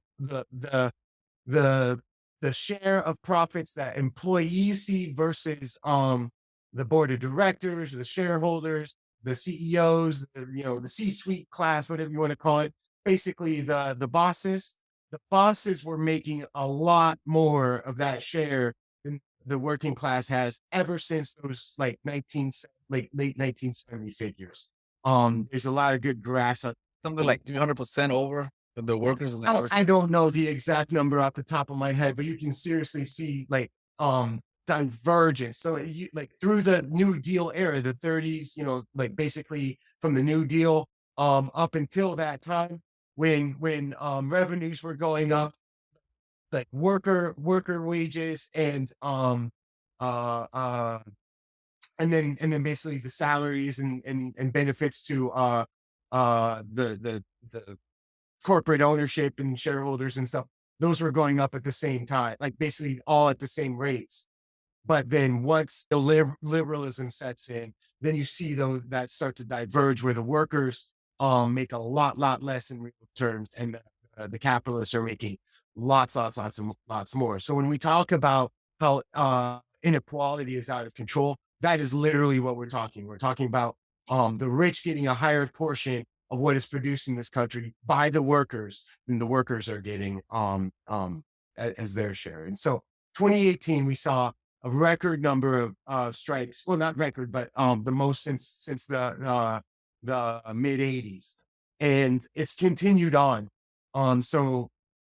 share of profits that employees see versus the board of directors, the shareholders, the CEOs, the C-suite class, whatever you want to call it. Basically, the bosses were making a lot more of that share than the working class has ever since those late 1970 figures. There's a lot of good graphs. Something like 300% over the workers and the average. I don't know the exact number off the top of my head, but you can seriously see divergence. So like through the New Deal era, the 30s, like basically from the New Deal up until that time when revenues were going up, like worker wages and then basically the salaries and benefits to the corporate ownership and shareholders and stuff, those were going up at the same time, like basically all at the same rates. But then once the liberalism sets in, then you see that start to diverge where the workers make a lot less in real terms, and the capitalists are making lots more. So when we talk about how inequality is out of control, that is literally what we're talking. We're talking about the rich getting a higher portion of what is produced in this country by the workers than the workers are getting as their share. And so 2018, we saw a record number of strikes. Well, not record, but the most since the mid 80s, and it's continued on. So,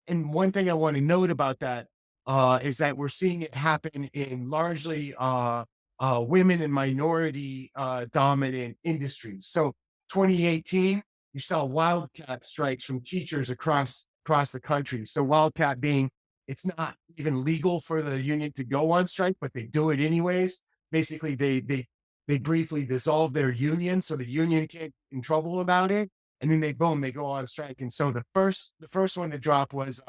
and one thing I want to note about that is that we're seeing it happen in largely women and minority dominant industries. So 2018, you saw wildcat strikes from teachers across the country. So wildcat being, it's not even legal for the union to go on strike, but they do it anyways. Basically, they briefly dissolve their union so the union can't get in trouble about it, and then they go on strike. And so the first one to drop was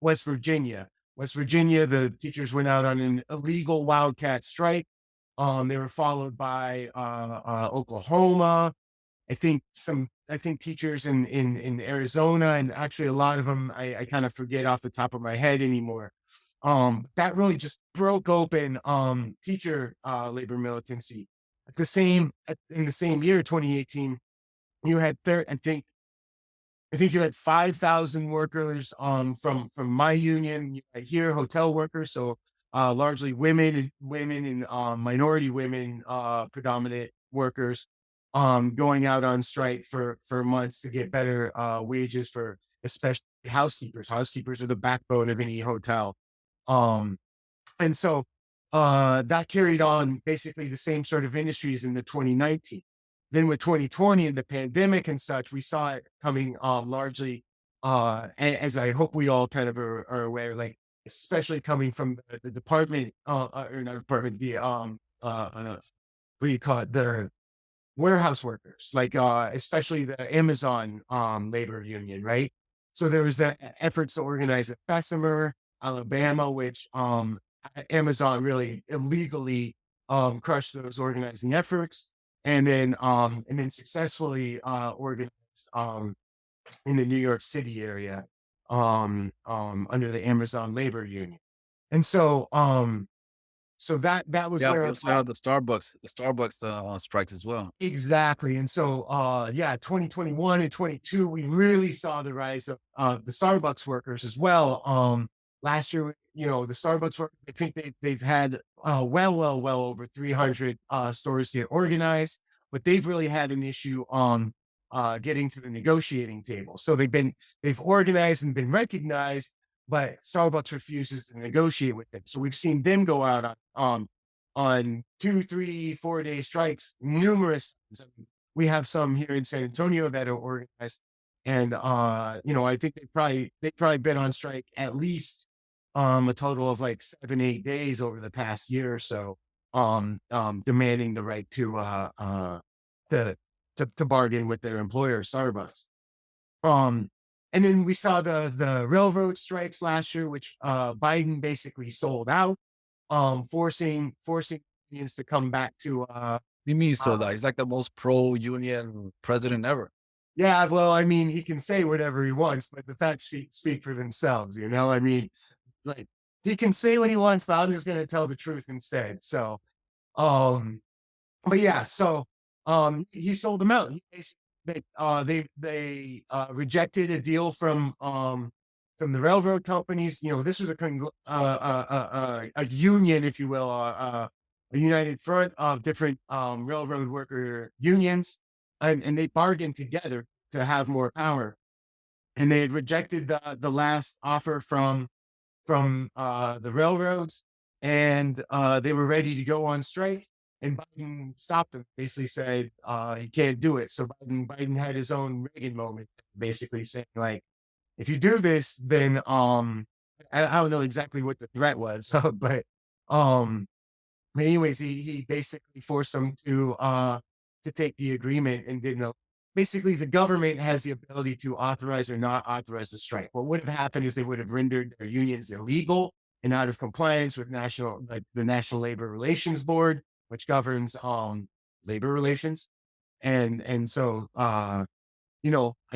West Virginia. West Virginia, the teachers went out on an illegal wildcat strike. They were followed by Oklahoma. I think teachers in Arizona, and actually a lot of them I kind of forget off the top of my head anymore. That really just broke open teacher labor militancy. In the same year, 2018, you had I think you had 5,000 workers from my union here, hotel workers, so largely women and minority women, predominant workers, going out on strike for months to get better wages for especially housekeepers. Housekeepers are the backbone of any hotel. And so that carried on basically the same sort of industries in the 2019. Then with 2020 and the pandemic and such, we saw it coming largely, as I hope we all kind of are aware, like especially coming from the department, or not department, the what do you call it, the warehouse workers, like especially the Amazon labor union, right? So there was the efforts to organize at Bessemer, Alabama, which Amazon really illegally crushed those organizing efforts, and then successfully organized in the New York City area under the Amazon labor union. And so So that was Yeah, we where also have the Starbucks strikes as well. exactly. And so, 2021 and 22, we really saw the rise of the Starbucks workers as well. Last year, the Starbucks workers, I think they've had well over 300 stores get organized, but they've really had an issue on getting to the negotiating table. So they've organized and been recognized, but Starbucks refuses to negotiate with them. So we've seen them go out on 2, 3, 4 day strikes numerous times. We have some here in San Antonio that are organized, and I think they've probably been on strike at least a total of like 7, 8 days over the past year or so, demanding the right to bargain with their employer, Starbucks. And then we saw the railroad strikes last year, which Biden basically sold out, forcing unions to come back to. You mean so that he's like the most pro-union president ever? Yeah, well, I mean, he can say whatever he wants, but the facts speak for themselves. I mean, like he can say what he wants, but I'm just going to tell the truth instead. So, but yeah, so he sold them out. They rejected a deal from the railroad companies. This was a union, if you will, a united front of different railroad worker unions, and they bargained together to have more power. And they had rejected the last offer from the railroads, and they were ready to go on strike. And Biden stopped him, basically said he can't do it. So Biden had his own Reagan moment, basically saying, like, if you do this, then I don't know exactly what the threat was, but anyways, he basically forced them to take the agreement and didn't know. Basically, the government has the ability to authorize or not authorize the strike. What would have happened is they would have rendered their unions illegal and out of compliance with the National Labor Relations Board, which governs labor relations. And so I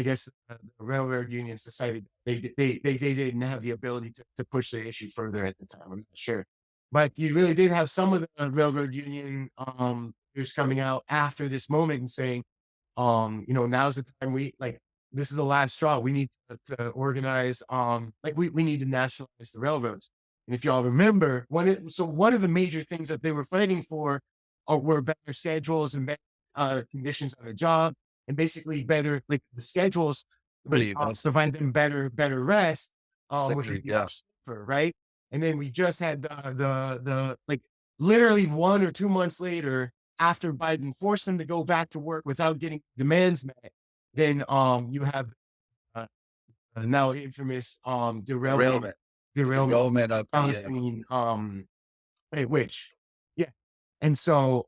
guess the railroad unions decided they didn't have the ability to push the issue further at the time. I'm not sure, but you really did have some of the railroad union who's coming out after this moment and saying, now's the time this is the last straw. We need to organize, we need to nationalize the railroads. And if y'all remember, one of the major things that they were fighting for were better schedules and better conditions on the job, and basically better, the schedules provide them better rest, which would be safer, right? And then we just had the literally 1 or 2 months later, after Biden forced them to go back to work without getting demands met, then you have now infamous derailment of Palestine, which, yeah. And so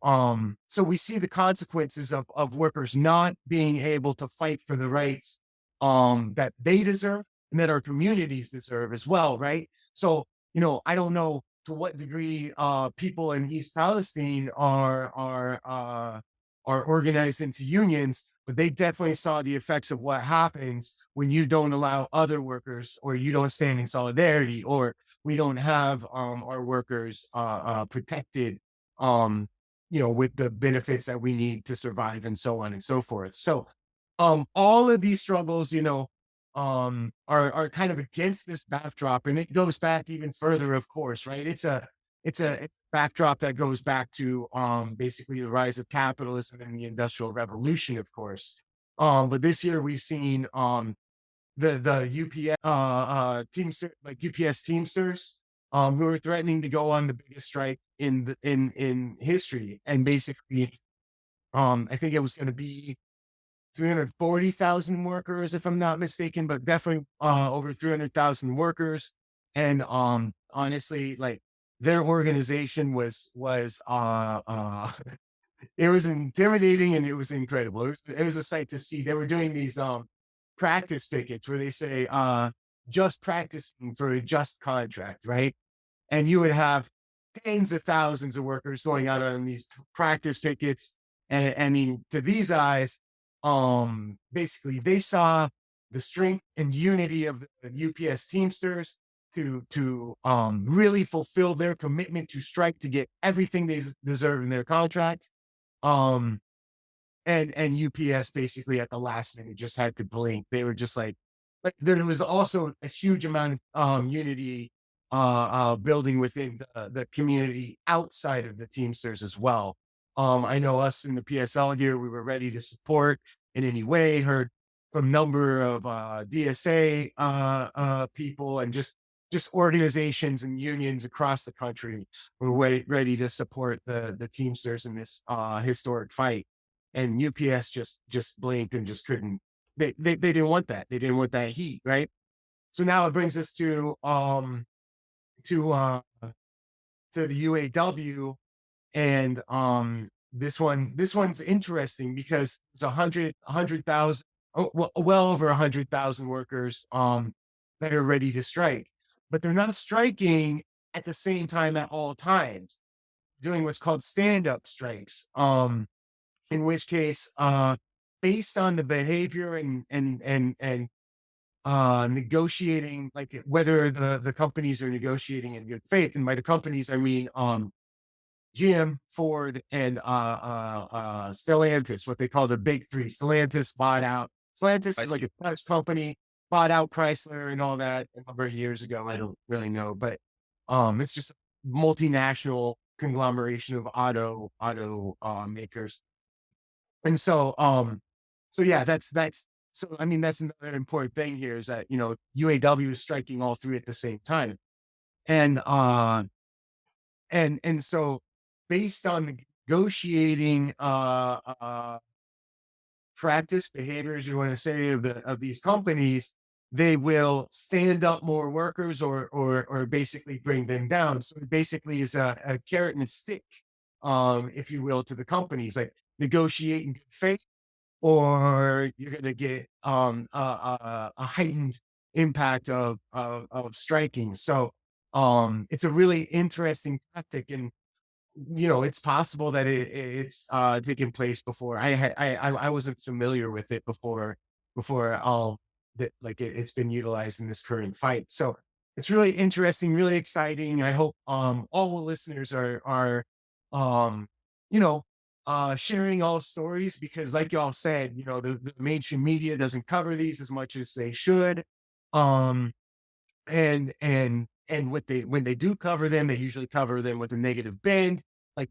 we see the consequences of workers not being able to fight for the rights that they deserve and that our communities deserve as well, right? So, I don't know to what degree people in East Palestine are organized into unions, but they definitely saw the effects of what happens when you don't allow other workers, or you don't stand in solidarity, or we don't have our workers protected, with the benefits that we need to survive, and so on and so forth. So all of these struggles, are kind of against this backdrop, and it goes back even further, of course, right? It's a backdrop that goes back to basically the rise of capitalism and the Industrial Revolution, of course. But this year we've seen the UPS Teamsters who are threatening to go on the biggest strike in history, and basically I think it was going to be 340,000 workers, if I'm not mistaken, but definitely over 300,000 workers. And honestly, their organization was it was intimidating, and it was incredible. It was a sight to see. They were doing these practice pickets where they say just practicing for a just contract, right? And you would have tens of thousands of workers going out on these practice pickets, and I mean, to these eyes, basically they saw the strength and unity of the UPS Teamsters, to really fulfill their commitment to strike to get everything they deserve in their contracts. And UPS basically at the last minute just had to blink. They were just like there was also a huge amount of unity building within the community outside of the Teamsters as well. I know us in the PSL here, we were ready to support in any way, heard from a number of DSA people and just organizations and unions across the country were ready to support the Teamsters in this historic fight. And UPS just blinked and just couldn't. They didn't want that. They didn't want that heat, right? So now it brings us to the UAW, and this one's interesting because it's 100,000, well over 100,000 workers that are ready to strike, but they're not striking at the same time at all times, doing what's called stand-up strikes. In which case, based on the behavior and negotiating, like whether the companies are negotiating in good faith, and by the companies I mean GM, Ford, and Stellantis, what they call the big three. Stellantis bought out. Stellantis is like a Dutch company, bought out Chrysler and all that a number of years ago. I don't really know, but it's just a multinational conglomeration of auto makers. And so, yeah, that's so. I mean, that's another important thing here is that UAW is striking all three at the same time, and so based on the negotiating practice behaviors, you want to say of these companies, they will stand up more workers or basically bring them down. So it basically is a carrot and a stick, if you will, to the companies, like negotiate in good faith, or you're going to get a heightened impact of striking. So it's a really interesting tactic, and it's possible that it's taken place before. I wasn't familiar with it before that, like it's been utilized in this current fight. So it's really interesting, really exciting. I hope all the listeners are sharing all stories, because like y'all said, the mainstream media doesn't cover these as much as they should. And when they do cover them, they usually cover them with a negative bend, like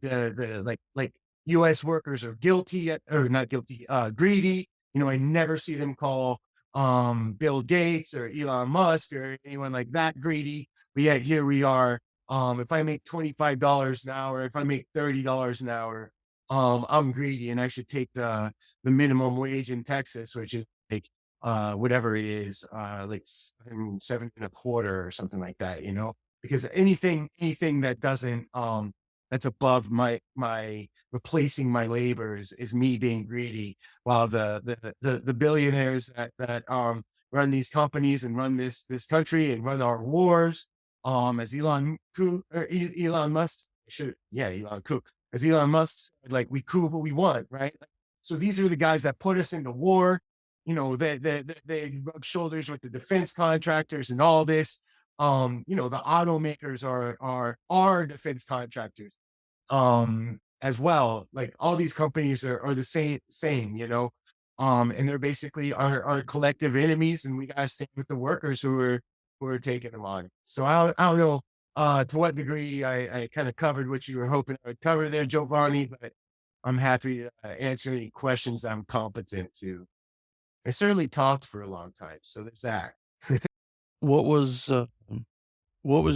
like U.S. workers are guilty or not guilty, greedy. I never see them call Bill Gates or Elon Musk or anyone like that greedy. But yet here we are. If I make $25 an hour, if I make $30 an hour, I'm greedy and I should take the minimum wage in Texas, which is like whatever it is, like seven and a quarter or something like that, because anything that doesn't that's above my replacing my labors is me being greedy, while the billionaires that run these companies and run this country and run our wars, as Elon Musk as Elon Musk said, like, we coup who we want, right? So these are the guys that put us into war. They rub shoulders with the defense contractors and all this. The automakers are defense contractors as well. Like, all these companies are the same, and they're basically our collective enemies, and we gotta stand with the workers who are taking them on. So I don't know to what degree I kind of covered what you were hoping I would cover there, Giovanni, but I'm happy to answer any questions I'm competent to. I certainly talked for a long time, so there's that. What was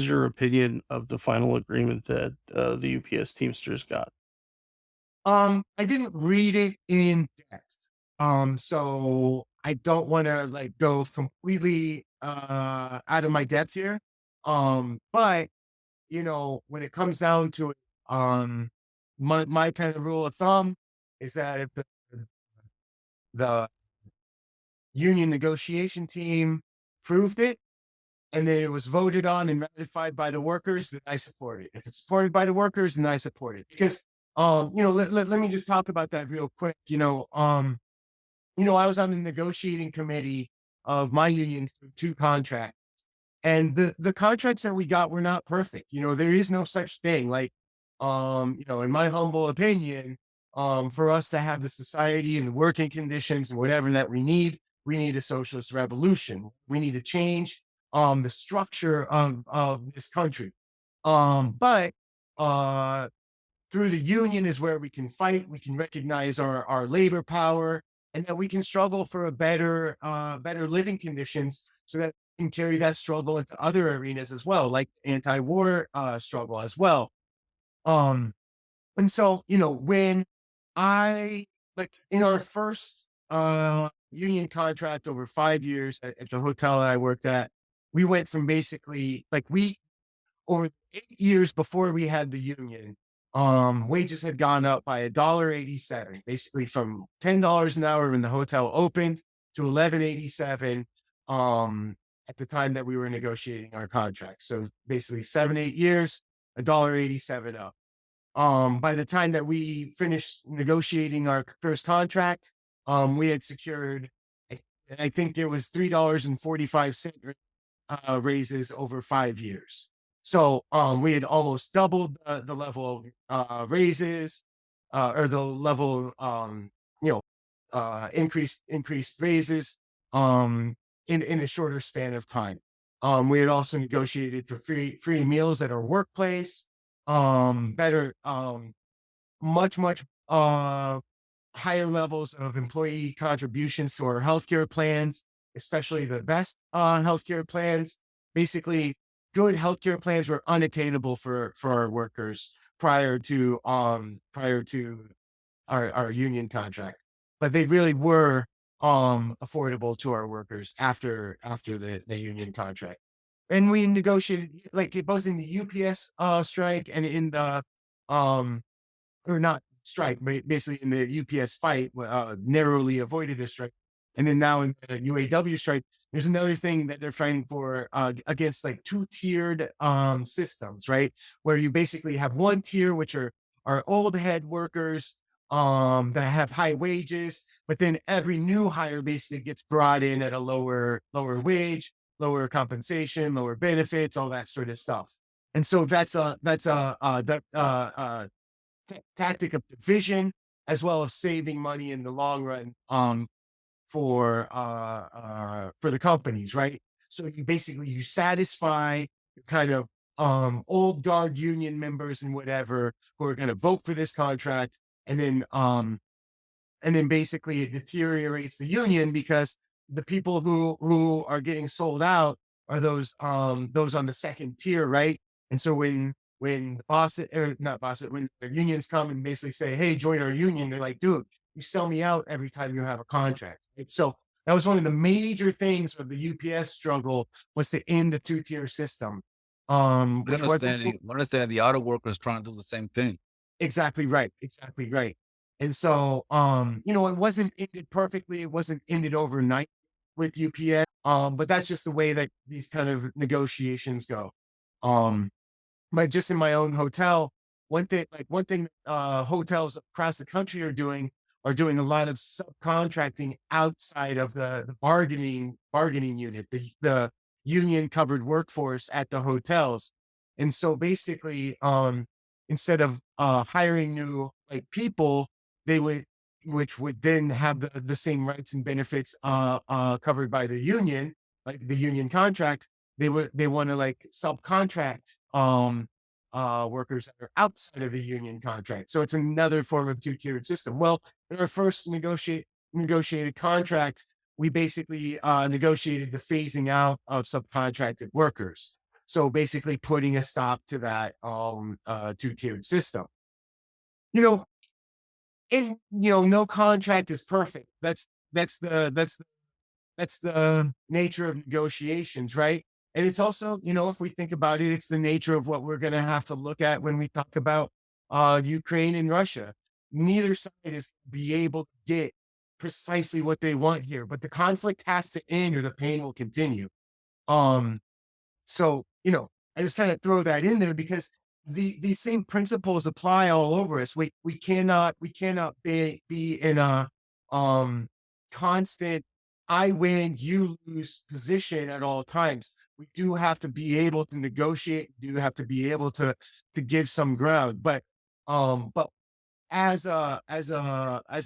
your opinion of the final agreement that the UPS Teamsters got? I didn't read it in depth, so I don't want to go completely out of my depth here. But when it comes down to it, my kind of rule of thumb is that if the union negotiation team proved it, and then it was voted on and ratified by the workers, then I support it. If it's supported by the workers, then I support it. Because, let me just talk about that real quick. I was on the negotiating committee of my union through two contracts. And the contracts that we got were not perfect. There is no such thing. Like, in my humble opinion, for us to have the society and the working conditions and whatever that we need a socialist revolution. We need to change the structure of this country. But through the union is where we can fight, we can recognize our labor power, and that we can struggle for a better living conditions, so that we can carry that struggle into other arenas as well, like anti-war struggle as well. Um, and so, when I like in our first union contract over 5 years at the hotel that I worked at, we went from basically over 8 years before we had the union, wages had gone up by $1.87, basically from $10 an hour when the hotel opened to $11.87 at the time that we were negotiating our contract. So basically 7-8 years, $1.87 up. By the time that we finished negotiating our first contract, we had secured, I think it was $3.45 raises over 5 years. So we had almost doubled the level of raises, or the level increased raises in a shorter span of time. We had also negotiated for free meals at our workplace, better, much higher levels of employee contributions to our healthcare plans, especially the best healthcare plans. Basically, good healthcare plans were unattainable for our workers prior to our union contract, but they really were affordable to our workers after the union contract. And we negotiated, like, both in the UPS strike and in the or not strike, but basically in the UPS fight, narrowly avoided a strike. And then now in the UAW strike, there's another thing that they're fighting for against, like, two-tiered systems, right? Where you basically have one tier, which are old head workers that have high wages, but then every new hire basically gets brought in at a lower wage, lower compensation, lower benefits, all that sort of stuff. And so that's a tactic of division, as well as saving money in the long run for the companies, right? So you satisfy kind of old guard union members and whatever who are going to vote for this contract, and then basically it deteriorates the union, because the people who are getting sold out are those on the second tier, right? And so when the when the unions come and basically say, "Hey, join our union," they're like, "Dude, you sell me out every time you have a contract." Right? So that was one of the major things of the UPS struggle, was to end the two-tier system. Which wasn't understand the auto workers trying to do the same thing. exactly right. Exactly right. And so, it wasn't ended perfectly. It wasn't ended overnight with UPS. But that's just the way that these kind of negotiations go. But just in my own hotel, one thing hotels across the country are doing a lot of subcontracting outside of the bargaining unit, the union covered workforce at the hotels. And so basically, instead of hiring new, like, people, which would then have the same rights and benefits covered by the union, like the union contract. They want to, like, subcontract workers that are outside of the union contract. So it's another form of two-tiered system. Well, in our first negotiated contract, we basically negotiated the phasing out of subcontracted workers. So basically putting a stop to that two-tiered system. No contract is perfect. That's the nature of negotiations, right? And it's also, if we think about it, it's the nature of what we're going to have to look at when we talk about Ukraine and Russia. Neither side is be able to get precisely what they want here, but the conflict has to end or the pain will continue. So, I just kind of throw that in there, because these same principles apply all over us. We cannot be in a constant I win, you lose position at all times. We do have to be able to negotiate. We do have to be able to give some ground. But as a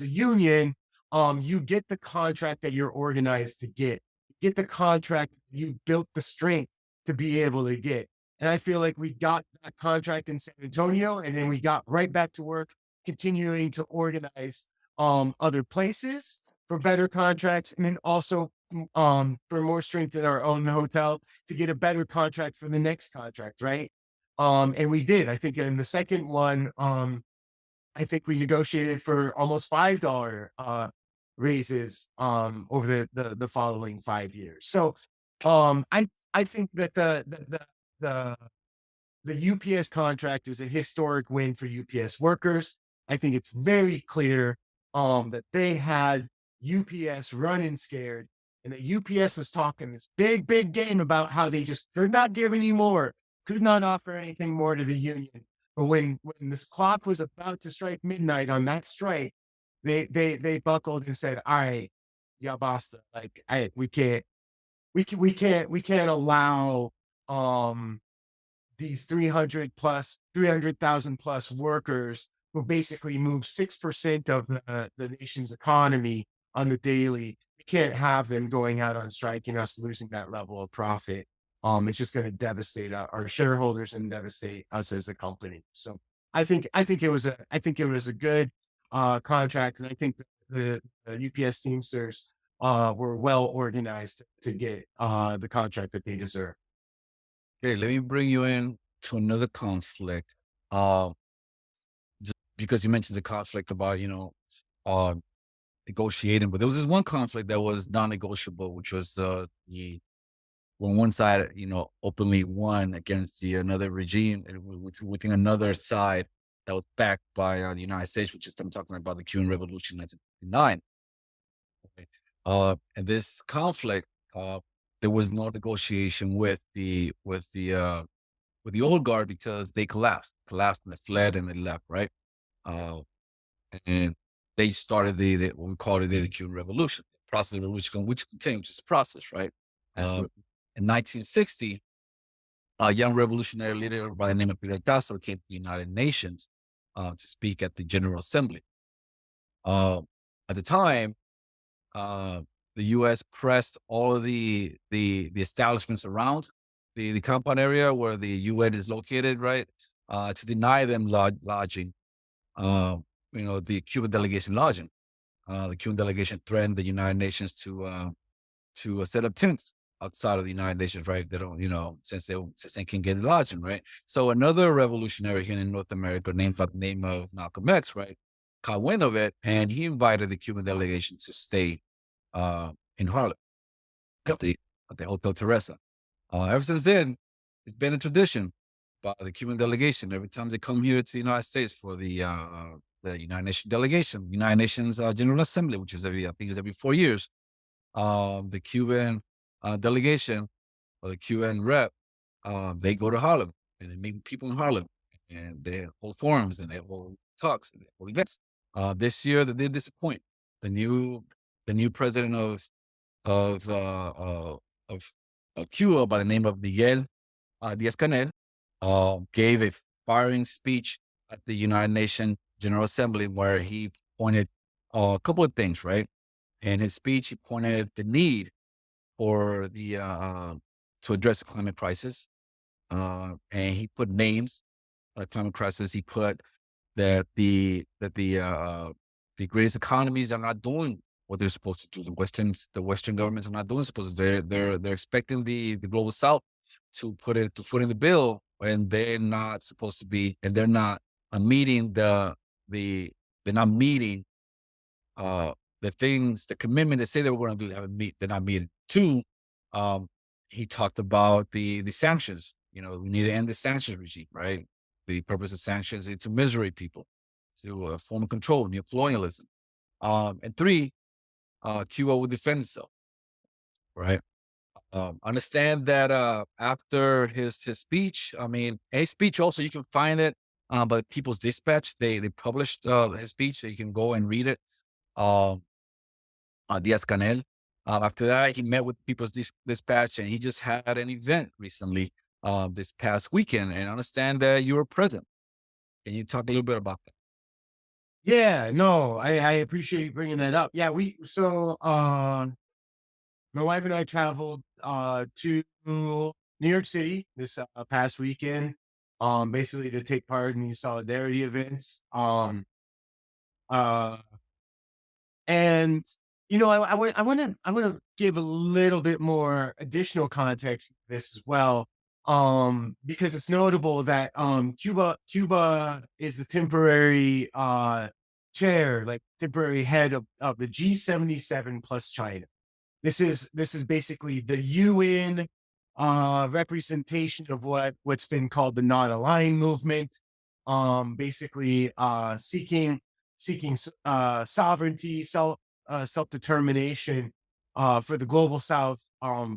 union, you get the contract that you're organized to get. You get the contract you built the strength to be able to get. And I feel like we got that contract in San Antonio, and then we got right back to work, continuing to organize other places for better contracts, and then also for more strength in our own hotel to get a better contract for the next contract, right? And we did. I think in the second one, I think we negotiated for almost $5 raises over the following 5 years. So I think that the the UPS contract is a historic win for UPS workers. I think it's very clear that they had UPS running scared, and that UPS was talking this big game about how they just could not give any more, could not offer anything more to the union. But when this clock was about to strike midnight on that strike, they buckled and said, "All right, yeah, basta. Like, we can't allow these 300,000 plus workers who basically move 6% of the nation's economy on the daily. We can't have them going out on strike and us losing that level of profit. It's just going to devastate our shareholders and devastate us as a company. So I think it was a good contract, and I think the UPS Teamsters were well organized to get the contract that they deserve. Okay, let me bring you in to another conflict. Just because you mentioned the conflict about, negotiating, but there was this one conflict that was non-negotiable, which was when one side, openly won against another regime within another side that was backed by the United States, which is, I'm talking about the Cuban Revolution, 1959. Okay. And this conflict, there was no negotiation with the old guard because they collapsed and they fled and they left, right? And they started what we call it the Cuban Revolution, process of which continues, which is a process, right? In 1960, a young revolutionary leader by the name of Fidel Castro came to the United Nations to speak at the General Assembly. At the time, the U.S. pressed all of the establishments around the compound area where the UN is located, right, to deny them lodging. The Cuban delegation lodging. The Cuban delegation threatened the United Nations to set up tents outside of the United Nations, right? They don't, since they can get lodging, right? So another revolutionary here in North America named by the name of Malcolm X, right, caught wind of it, and he invited the Cuban delegation to stay in Harlem at the Hotel Teresa. Ever since then, it's been a tradition by the Cuban delegation. Every time they come here to the United States for the United Nations delegation, United Nations General Assembly, which is every 4 years, the Cuban delegation or the Cuban rep, they go to Harlem and they meet people in Harlem, and they hold forums and they hold talks and they hold events. This year, they did disappoint. The new president of Cuba by the name of Miguel Díaz-Canel gave a firing speech at the United Nations General Assembly where he pointed a couple of things, right? In his speech, he pointed the need for to address the climate crisis, and he put names of the climate crisis. He put that the greatest economies are not doing what they're supposed to do. The Western governments are not doing supposed to. They're expecting the global South to put in the bill, and they're not supposed to be, and they're not meeting the things, the commitment they say they were going to do. They're not meeting. Two, he talked about the sanctions. We need to end the sanctions regime, right? The purpose of sanctions is to misery people, to form control, neocolonialism. And three, Cuba will defend itself, right? Understand that after his speech, his speech also, you can find it, but People's Dispatch, they published his speech, so you can go and read it. Díaz-Canel After that, he met with People's Dispatch, and he just had an event recently this past weekend. And I understand that you were present. Can you talk a little bit about that? Yeah, no, I appreciate you bringing that up. Yeah, my wife and I traveled to New York City this past weekend, basically to take part in these solidarity events. Uh, and I want to give a little bit more additional context to this as well, because it's notable that Cuba is the temporary chair, like temporary head of the G77 plus China. This is basically the UN representation of what's been called the non-aligned movement, basically seeking sovereignty, self-determination for the global South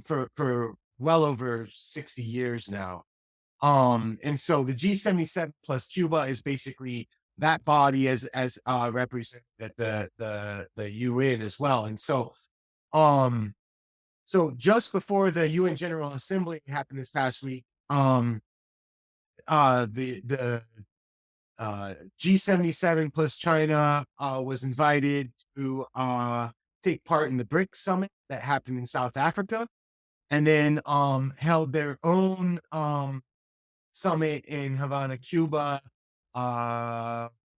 for well over 60 years now. And so the G77 plus Cuba is basically that body as represented at the UN as well. And so just before the UN General Assembly happened this past week, the G77 plus China was invited to take part in the BRICS summit that happened in South Africa, and then held their own summit in Havana, Cuba.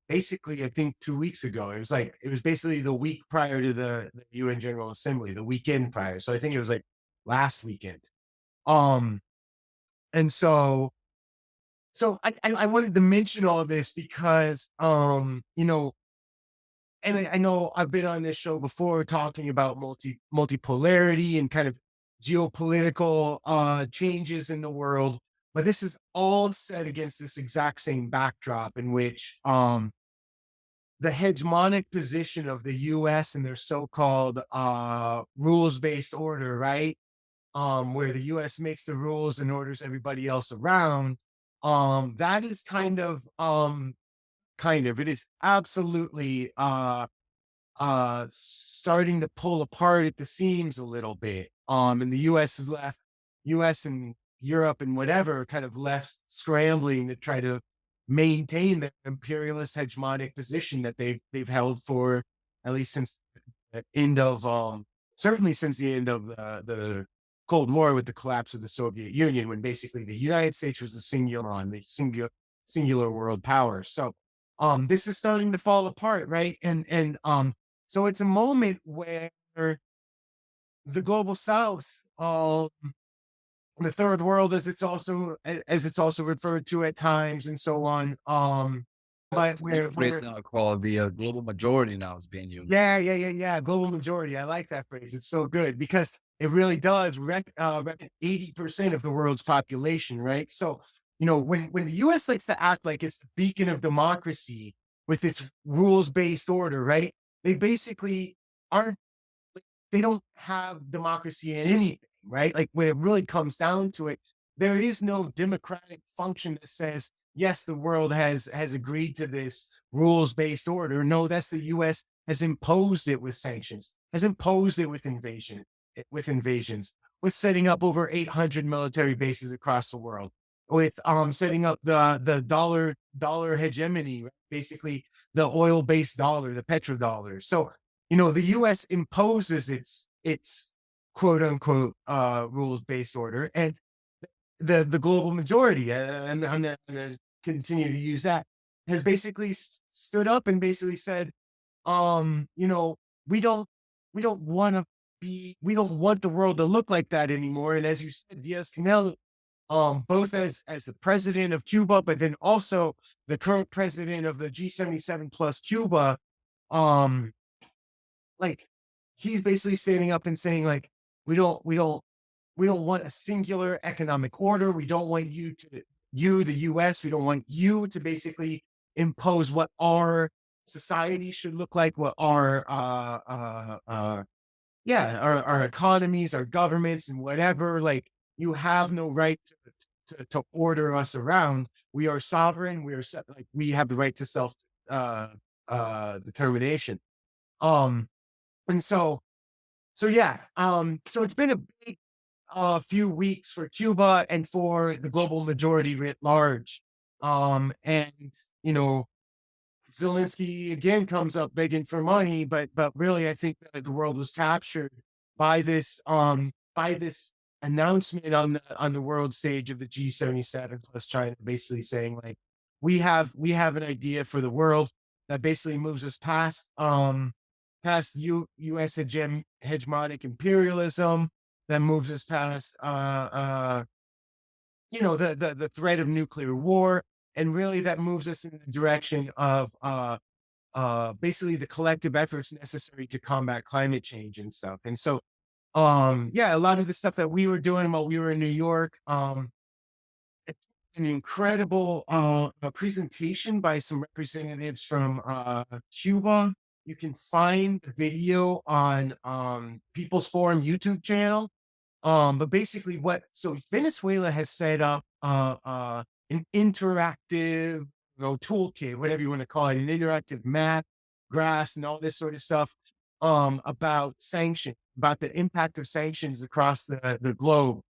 Basically, I think 2 weeks ago. It was basically the week prior to the UN General Assembly, the weekend prior. So I think it was like last weekend. And so I wanted to mention all of this because, and I know I've been on this show before talking about multipolarity and kind of geopolitical changes in the world, but this is all set against this exact same backdrop in which the hegemonic position of the US and their so-called rules-based order, right? Where the US makes the rules and orders everybody else around. That is it is absolutely starting to pull apart at the seams a little bit. And the US and Europe and whatever kind of left scrambling to try to maintain the imperialist hegemonic position that they've held for at least since the end of certainly since the end of the Cold War, with the collapse of the Soviet Union, when basically the United States was the singular world power. So this is starting to fall apart, right? And so it's a moment where the global South, the third world, as it's also referred to at times, and so on. But Phrase now called the global majority now is being used. Yeah. Global majority. I like that phrase. It's so good because it really does represent 80% of the world's population, right? So, when the US likes to act like it's the beacon of democracy with its rules-based order, right? They basically they don't have democracy in anything, right? Like when it really comes down to it, there is no democratic function that says, yes, the world has agreed to this rules-based order. No, that's the US has imposed it with sanctions, has imposed it with invasions, with setting up over 800 military bases across the world, with setting up the dollar hegemony, right? Basically the oil-based dollar, the petrodollar. So, the US imposes its quote unquote rules-based order, and the global majority, and I'm going to continue to use that, has basically stood up and basically said, we don't want the world to look like that anymore. And as you said, Diaz-Canel, both as the president of Cuba, but then also the current president of the G77 plus Cuba, like he's basically standing up and saying, like, we don't want a singular economic order. We don't want the US, we don't want you to basically impose what our society should look like, what our economies, our governments, and whatever. Like, you have no right to order us around. We are sovereign. We have the right to self determination. And so so yeah, so it's been a big few weeks for Cuba and for the global majority writ large. And you know, Zelensky again comes up begging for money, but really, I think that the world was captured by this announcement on the world stage of the G77 plus China, basically saying like we have an idea for the world that basically moves us past U.S. hegemonic imperialism, that moves us past the threat of nuclear war, and really that moves us in the direction of basically the collective efforts necessary to combat climate change and stuff. And so yeah, a lot of the stuff that we were doing while we were in New York, an incredible presentation by some representatives from Cuba. You can find the video on People's Forum YouTube channel. But basically so Venezuela has set up an interactive toolkit, whatever you want to call it, an interactive map, graphs, and all this sort of stuff about sanctions, about the impact of sanctions across the globe.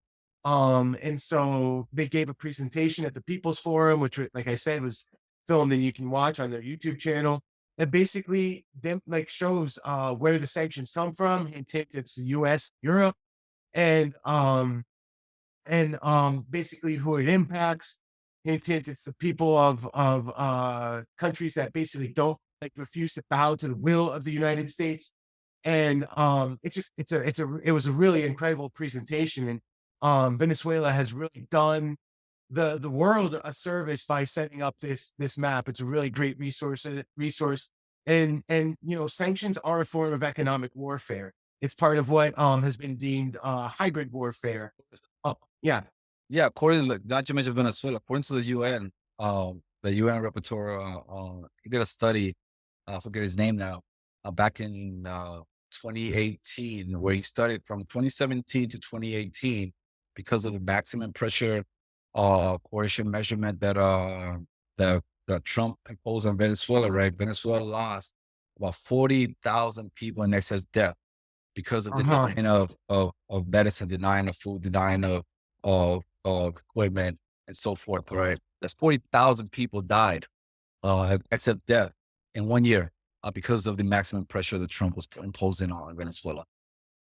And so they gave a presentation at the People's Forum, which, like I said, was filmed and you can watch on their YouTube channel. That basically shows where the sanctions come from. It's the U.S., Europe, and basically who it impacts. It's the people of countries that basically don't refuse to bow to the will of the United States. And it was a really incredible presentation. And Venezuela has really done the world a service by setting up this map. It's a really great resource. And sanctions are a form of economic warfare. It's part of what has been deemed hybrid warfare. Oh, yeah. Yeah, according to, not to mention Venezuela, according to the UN Rapporteur, he did a study, I forget his name now, back in 2018, where he studied from 2017 to 2018 because of the maximum pressure coercion measurement that Trump imposed on Venezuela, right? Venezuela lost about 40,000 people in excess death because of the denying of medicine, denying of food, denying of equipment, and so forth, right? That's 40,000 people died, except death in 1 year because of the maximum pressure that Trump was imposing on Venezuela.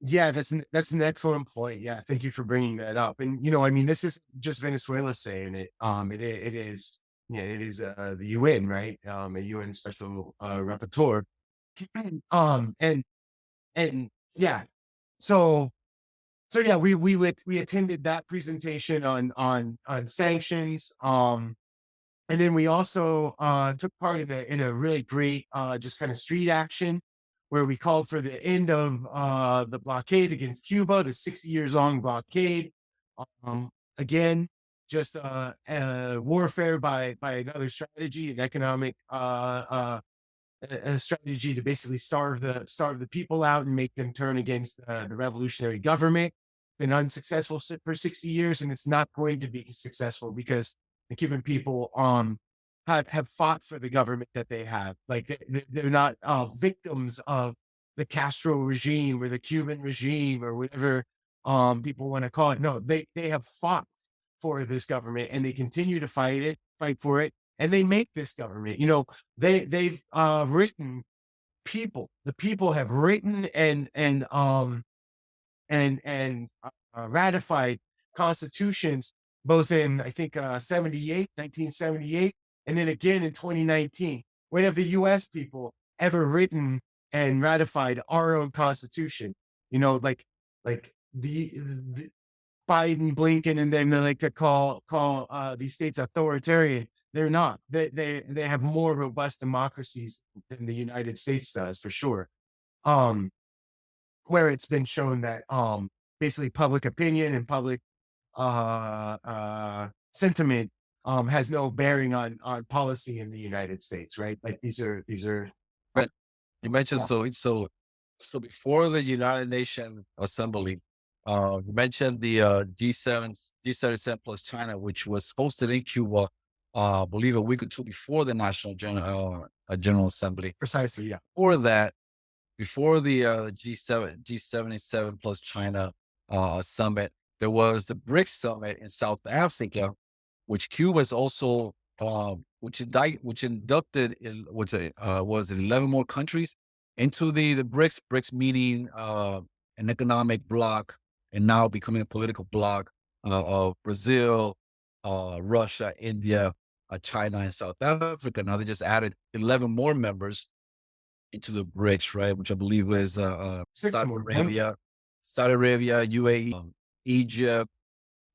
Yeah, that's an excellent point. Yeah, thank you for bringing that up. And I mean, this is just Venezuela saying it. It is the UN, right? A UN Special Rapporteur. And yeah, so yeah, we attended that presentation on sanctions. And then we also took part in a really great just kind of street action where we called for the end of the blockade against Cuba, the 60 years long blockade. Again, just warfare by another strategy, an economic a strategy to basically starve the people out and make them turn against the revolutionary government. Been unsuccessful for 60 years, and it's not going to be successful because the Cuban people have fought for the government that they have. Like they're not victims of the Castro regime or the Cuban regime or whatever people want to call it. No, they have fought for this government and they continue to fight for it, and they make this government. They've written the people have written and ratified constitutions, both in, I think, 1978, and then again in 2019. When have the U.S. people ever written and ratified our own constitution? Like the Biden, Blinken, and then they like to call these states authoritarian. They're not. They have more robust democracies than the United States does, for sure. Where it's been shown that basically public opinion and public sentiment has no bearing on policy in the United States, right? Like these are. But you mentioned so before the United Nations Assembly, you mentioned the G77 plus China, which was hosted in Cuba, I believe a week or two before the National General Assembly. Precisely, yeah. Before that, before the G77 plus China summit, there was the BRICS summit in South Africa, which Cuba is also which inducted was 11 more countries into the BRICS. BRICS meaning an economic bloc, and now becoming a political bloc of Brazil, Russia, India, China, and South Africa. Now they just added 11 more members into the BRICS, right? Which I believe was Six Saudi more, right? Arabia, UAE, Egypt.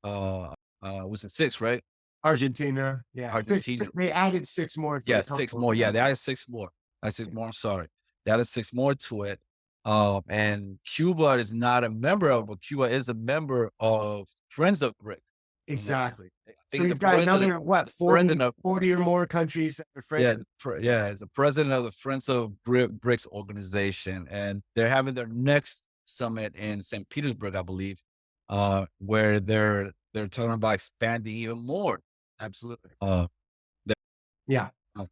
Was it 6, right? Argentina. Yeah. Argentina. They added 6 more. Yeah, 6 more. Yeah, they added 6 more. I 6 more. I'm sorry. They added 6 more to it. And Cuba is not a member of, but Cuba is a member of Friends of BRICS. Exactly. I So think it's you've a got president. another, what, president 40, of 40 or more countries that are friends. Yeah, as a president of the Friends of BRICS organization, and they're having their next summit in St. Petersburg, I believe, where they're talking about expanding even more. Absolutely. Uh, Yeah. uh,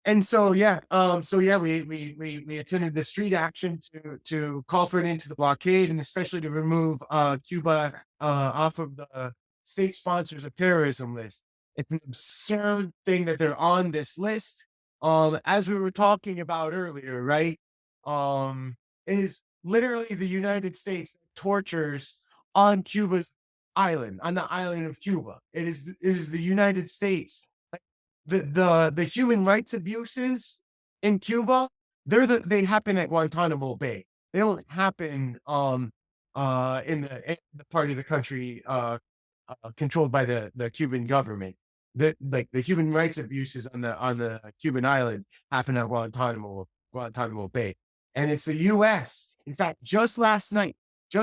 And so, yeah, we attended the street action to call for an end to the blockade, and especially to remove Cuba off of the state sponsors of terrorism list. It's an absurd thing that they're on this list. As we were talking about earlier, right? It is literally the United States that tortures on Cuba's island, on the island of Cuba. It is the United States. The human rights abuses in Cuba, they happen at Guantanamo Bay. They don't happen in the part of the country controlled by the Cuban government. The human rights abuses on the Cuban island happen at Guantanamo Bay, and it's the U.S. In fact, just last night, there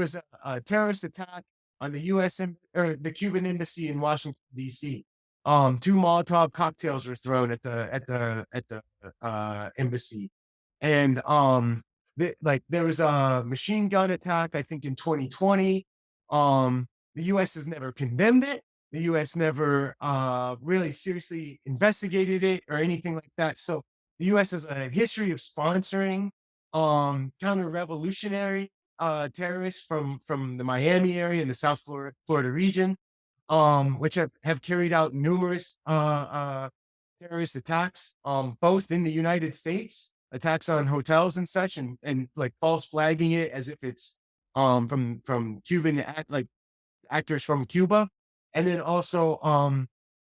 was a terrorist attack on the U.S. or the Cuban embassy in Washington D.C. 2 Molotov cocktails were thrown at the embassy, and there was a machine gun attack, I think, in 2020. The U.S. has never condemned it. The U.S. never really seriously investigated it or anything like that. So the U.S. has a history of sponsoring counter-revolutionary terrorists from the Miami area and the South Florida region, which have carried out numerous terrorist attacks, both in the United States, attacks on hotels and such, and like false flagging it as if it's from Cuban actors from Cuba, and then also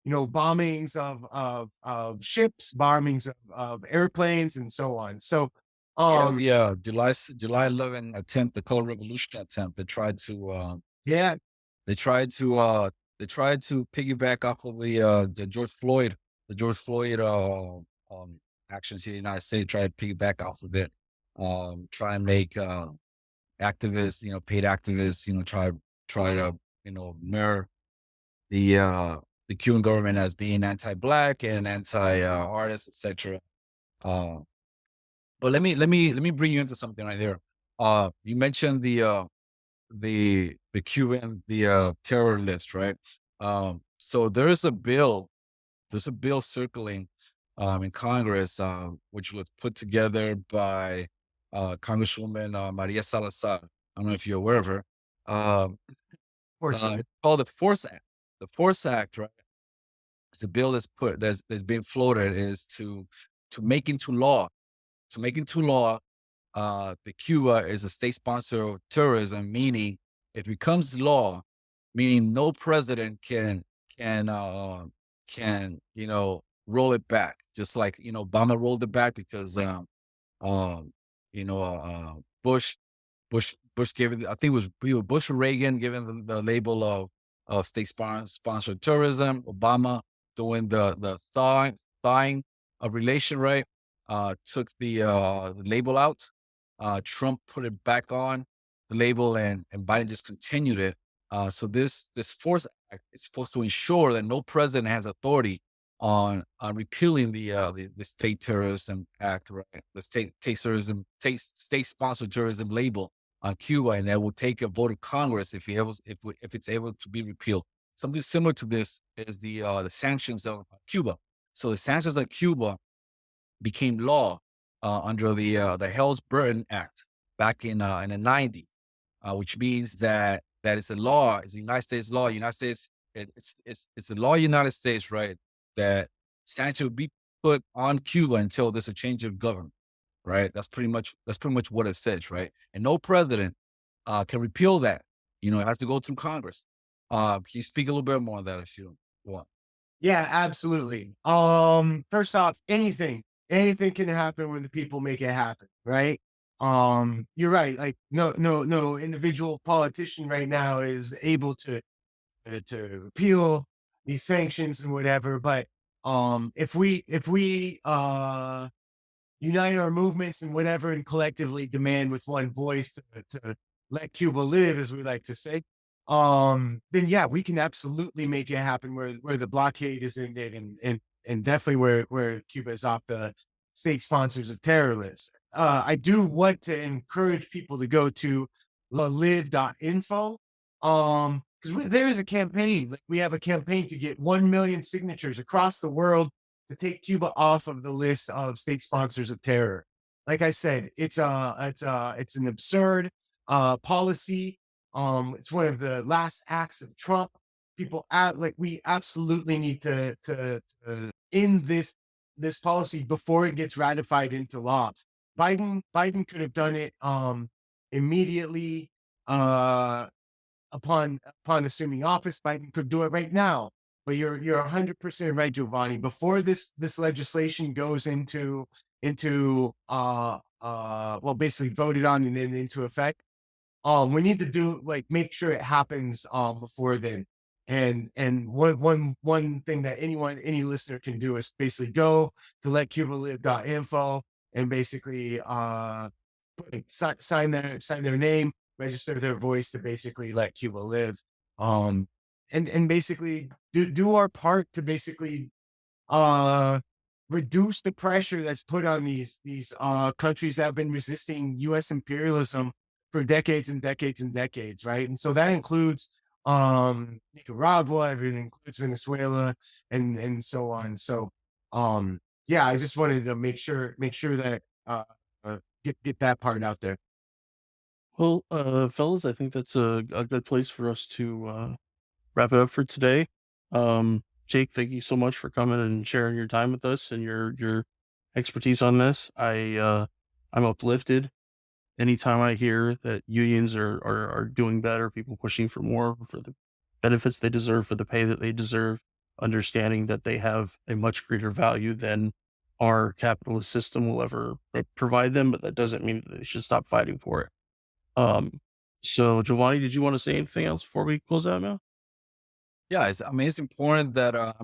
bombings of ships, bombings of airplanes, and so on. So July 11 attempt, the color revolution attempt. They tried to they tried to piggyback off of the George Floyd actions here in the United States. Tried to piggyback off of it, try and make activists, paid activists, try to mirror the Cuban government as being anti-black and anti-artists, etc. But let me bring you into something right there. You mentioned the Cuban terror list, right? So there's a bill circling in Congress, which was put together by Congresswoman Maria Salazar. I don't know if you're aware of her. It's called the Force Act. The Force Act, right? It's a bill that's being floated is to make into law. The Cuba is a state sponsor of terrorism, meaning it becomes law, meaning no president can roll it back, just like Obama rolled it back because Bush gave it. I think it was Bush or Reagan giving the label of state sponsored tourism. Obama doing the thawing of relation, right? Took the label out. Trump put it back on the label, and Biden just continued it. So this Force Act is supposed to ensure that no president has authority on repealing the State Terrorism Act, right? The state sponsored terrorism label on Cuba, and that will take a vote of Congress if it's able to be repealed. Something similar to this is the sanctions of Cuba. So the sanctions of Cuba became law under the Helms-Burton Act back in the 90s, which means that it's a law, it's a United States law. United States, it's a law, United States, right? That sanctions will be put on Cuba until there's a change of government, right? That's pretty much what it says, right? And no president can repeal that. It has to go through Congress. Can you speak a little bit more on that if you want? Yeah, absolutely. First off, anything can happen when the people make it happen, right? You're right. Like no individual politician right now is able to repeal these sanctions and whatever. But if we unite our movements and whatever and collectively demand with one voice to let Cuba live, as we like to say, then yeah, we can absolutely make it happen where the blockade is ended and definitely where Cuba is off the state sponsors of terror list. I do want to encourage people to go to live.info. Because there is a campaign. We have a campaign to get 1 million signatures across the world to take Cuba off of the list of state sponsors of terror. Like I said, it's an absurd policy. It's one of the last acts of Trump. People we absolutely need to end this policy before it gets ratified into law. Biden could have done it immediately upon assuming office. Biden could do it right now. But you're 100% right, Giovanni. Before this legislation goes into basically voted on and then into effect, we need to make sure it happens before then. And one thing that any listener can do is basically go to letcubalive.info and basically sign their name, register their voice to basically let Cuba live. And basically do our part to basically reduce the pressure that's put on these countries that have been resisting U.S. imperialism for decades and decades and decades, right? And so that includes Nicaragua, it includes Venezuela, and so on. So yeah, I just wanted to make sure that get that part out there. Well, fellas, I think that's a good place for us to wrap it up for today. Jake, thank you so much for coming and sharing your time with us and your expertise on this. I'm uplifted anytime I hear that unions are doing better, people pushing for more, for the benefits they deserve, for the pay that they deserve, understanding that they have a much greater value than our capitalist system will ever provide them, but that doesn't mean that they should stop fighting for it. So Giovanni, did you want to say anything else before we close out now? Yeah, it's important that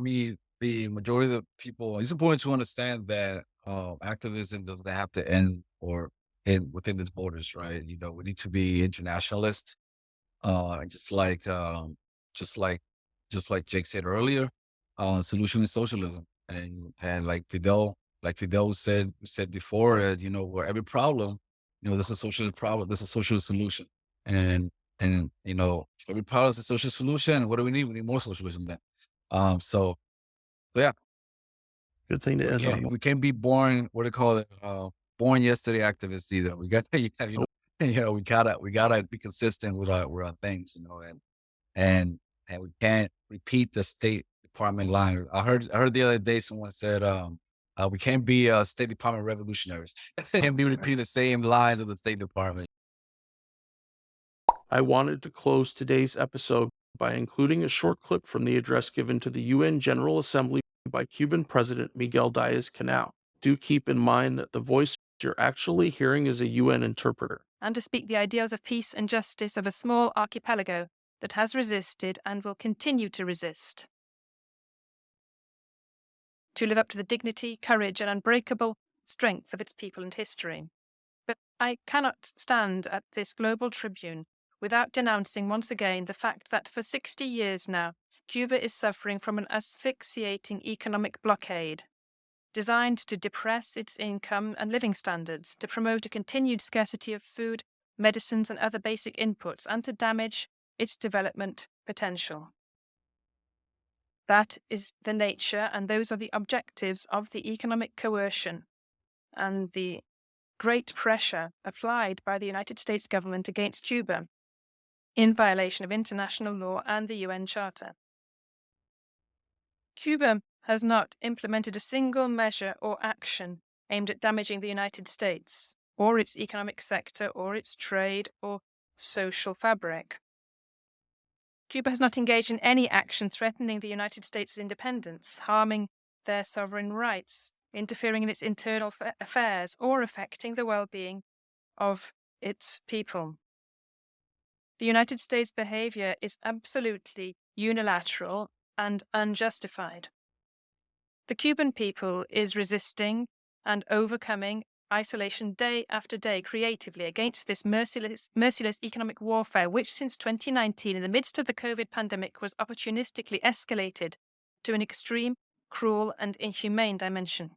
the majority of the people. It's important to understand that activism doesn't have to end or end within its borders, right? We need to be internationalist, just like Jake said earlier. Solution is socialism, and like Fidel said before, where every problem, there's a social problem, there's a social solution, and every problem is a social solution. What do we need? We need more socialism then. So yeah, Good thing to end on. we can't be born, what do you call it? Born yesterday activists either. We got we gotta be consistent with our things, and we can't repeat the State Department line. I heard the other day someone said, we can't be State Department revolutionaries. Can't be repeating the same lines of the State Department. I wanted to close today's episode by including a short clip from the address given to the UN General Assembly by Cuban President Miguel Díaz-Canel. Do keep in mind that the voice you're actually hearing is a UN interpreter. And to speak the ideals of peace and justice of a small archipelago that has resisted and will continue to resist. To live up to the dignity, courage, and unbreakable strength of its people and history. But I cannot stand at this global tribune without denouncing once again the fact that for 60 years now, Cuba is suffering from an asphyxiating economic blockade, designed to depress its income and living standards, to promote a continued scarcity of food, medicines, and other basic inputs, and to damage its development potential. That is the nature and those are the objectives of the economic coercion and the great pressure applied by the United States government against Cuba in violation of international law and the UN Charter. Cuba has not implemented a single measure or action aimed at damaging the United States, or its economic sector, or its trade, or social fabric. Cuba has not engaged in any action threatening the United States' independence, harming their sovereign rights, interfering in its internal affairs, or affecting the well-being of its people. The United States' behavior is absolutely unilateral and unjustified. The Cuban people is resisting and overcoming isolation day after day creatively against this merciless economic warfare, which since 2019, in the midst of the COVID pandemic, was opportunistically escalated to an extreme, cruel, and inhumane dimension.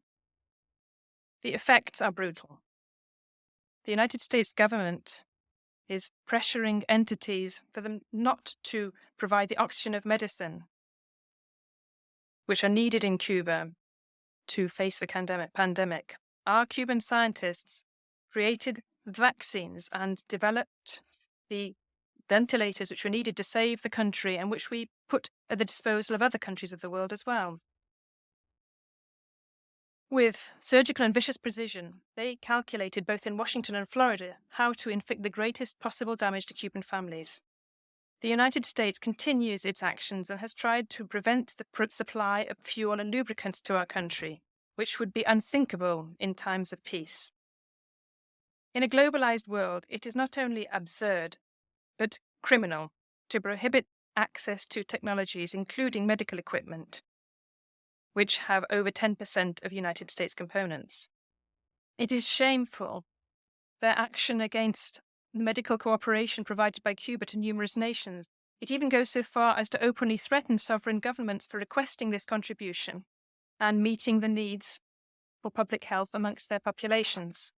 The effects are brutal. The United States government is pressuring entities for them not to provide the oxygen of medicine, which are needed in Cuba to face the pandemic. Our Cuban scientists created vaccines and developed the ventilators which were needed to save the country and which we put at the disposal of other countries of the world as well. With surgical and vicious precision, they calculated both in Washington and Florida how to inflict the greatest possible damage to Cuban families. The United States continues its actions and has tried to prevent the supply of fuel and lubricants to our country, which would be unthinkable in times of peace. In a globalized world, it is not only absurd, but criminal to prohibit access to technologies, including medical equipment, which have over 10% of United States components. It is shameful, their action against medical cooperation provided by Cuba to numerous nations. It even goes so far as to openly threaten sovereign governments for requesting this contribution and meeting the needs for public health amongst their populations.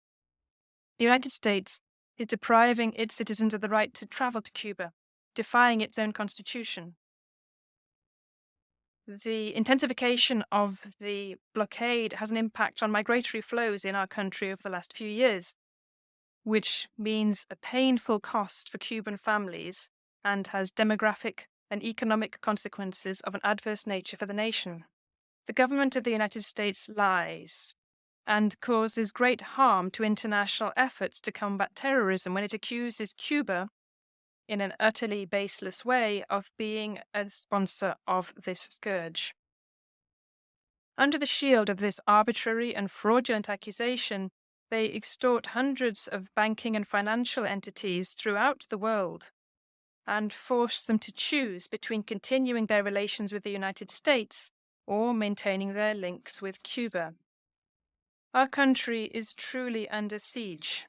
The United States is depriving its citizens of the right to travel to Cuba, defying its own constitution. The intensification of the blockade has an impact on migratory flows in our country over the last few years, which means a painful cost for Cuban families and has demographic and economic consequences of an adverse nature for the nation. The government of the United States lies and causes great harm to international efforts to combat terrorism when it accuses Cuba, in an utterly baseless way, of being a sponsor of this scourge. Under the shield of this arbitrary and fraudulent accusation, they extort hundreds of banking and financial entities throughout the world and force them to choose between continuing their relations with the United States or maintaining their links with Cuba. Our country is truly under siege.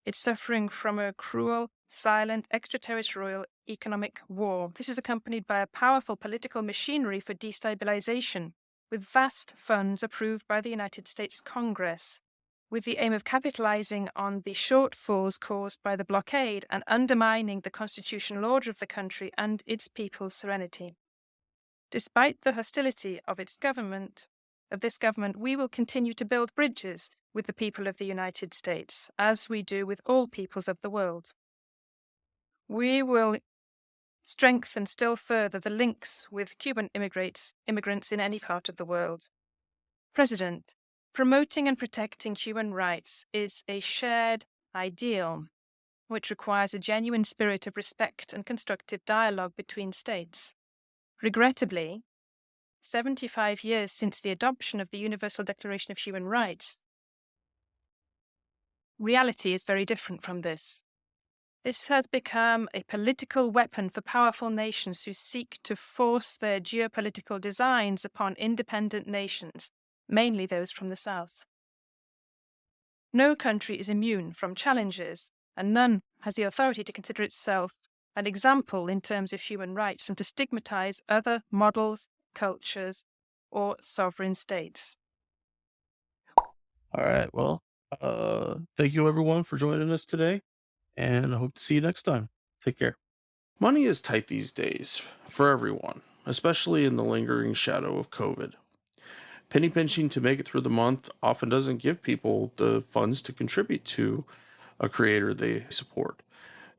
It's suffering from a cruel, silent, extraterritorial economic war. This is accompanied by a powerful political machinery for destabilization, with vast funds approved by the United States Congress, with the aim of capitalizing on the shortfalls caused by the blockade and undermining the constitutional order of the country and its people's serenity. Despite the hostility of this government, we will continue to build bridges with the people of the United States, as we do with all peoples of the world. We will strengthen still further the links with Cuban immigrants in any part of the world. President, promoting and protecting human rights is a shared ideal, which requires a genuine spirit of respect and constructive dialogue between states. Regrettably, 75 years since the adoption of the Universal Declaration of Human Rights, reality is very different from this. This has become a political weapon for powerful nations who seek to force their geopolitical designs upon independent nations, mainly those from the South. No country is immune from challenges, and none has the authority to consider itself an example in terms of human rights and to stigmatize other models, cultures, or sovereign states. All right. Well, thank you everyone for joining us today, and I hope to see you next time. Take care. Money is tight these days for everyone, especially in the lingering shadow of COVID. Penny pinching to make it through the month often doesn't give people the funds to contribute to a creator they support.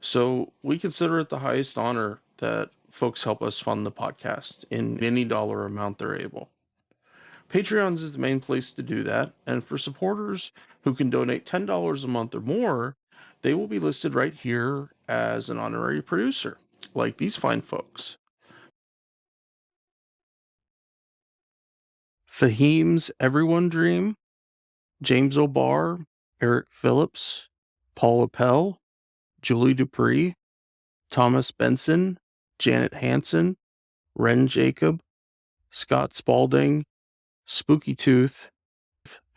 So we consider it the highest honor that folks help us fund the podcast in any dollar amount they're able. Patreons is the main place to do that, and for supporters who can donate $10 a month or more, they will be listed right here as an honorary producer, like these fine folks. Fahim's Everyone Dream, James O'Barr, Eric Phillips, Paul Appel, Julie Dupree, Thomas Benson, Janet Hansen, Ren Jacob, Scott Spalding, Spooky Tooth,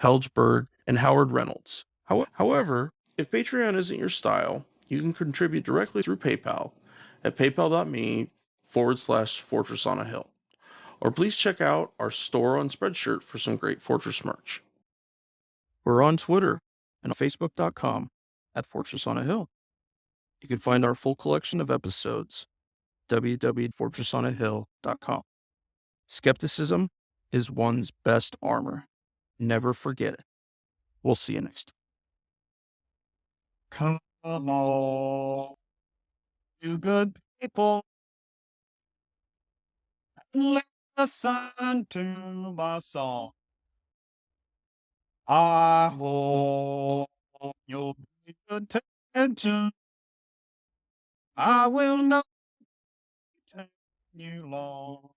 Helgeberg, and Howard Reynolds. However, if Patreon isn't your style, you can contribute directly through PayPal at paypal.me/Fortress on a Hill. Or please check out our store on Spreadshirt for some great Fortress merch. We're on Twitter and Facebook.com/Fortress on a Hill. You can find our full collection of episodes, www.fortressonahill.com. Skepticism is one's best armor. Never forget it. We'll see you next time. Come on, you good people. Listen to my song. I hope you'll pay attention. I will not take you long.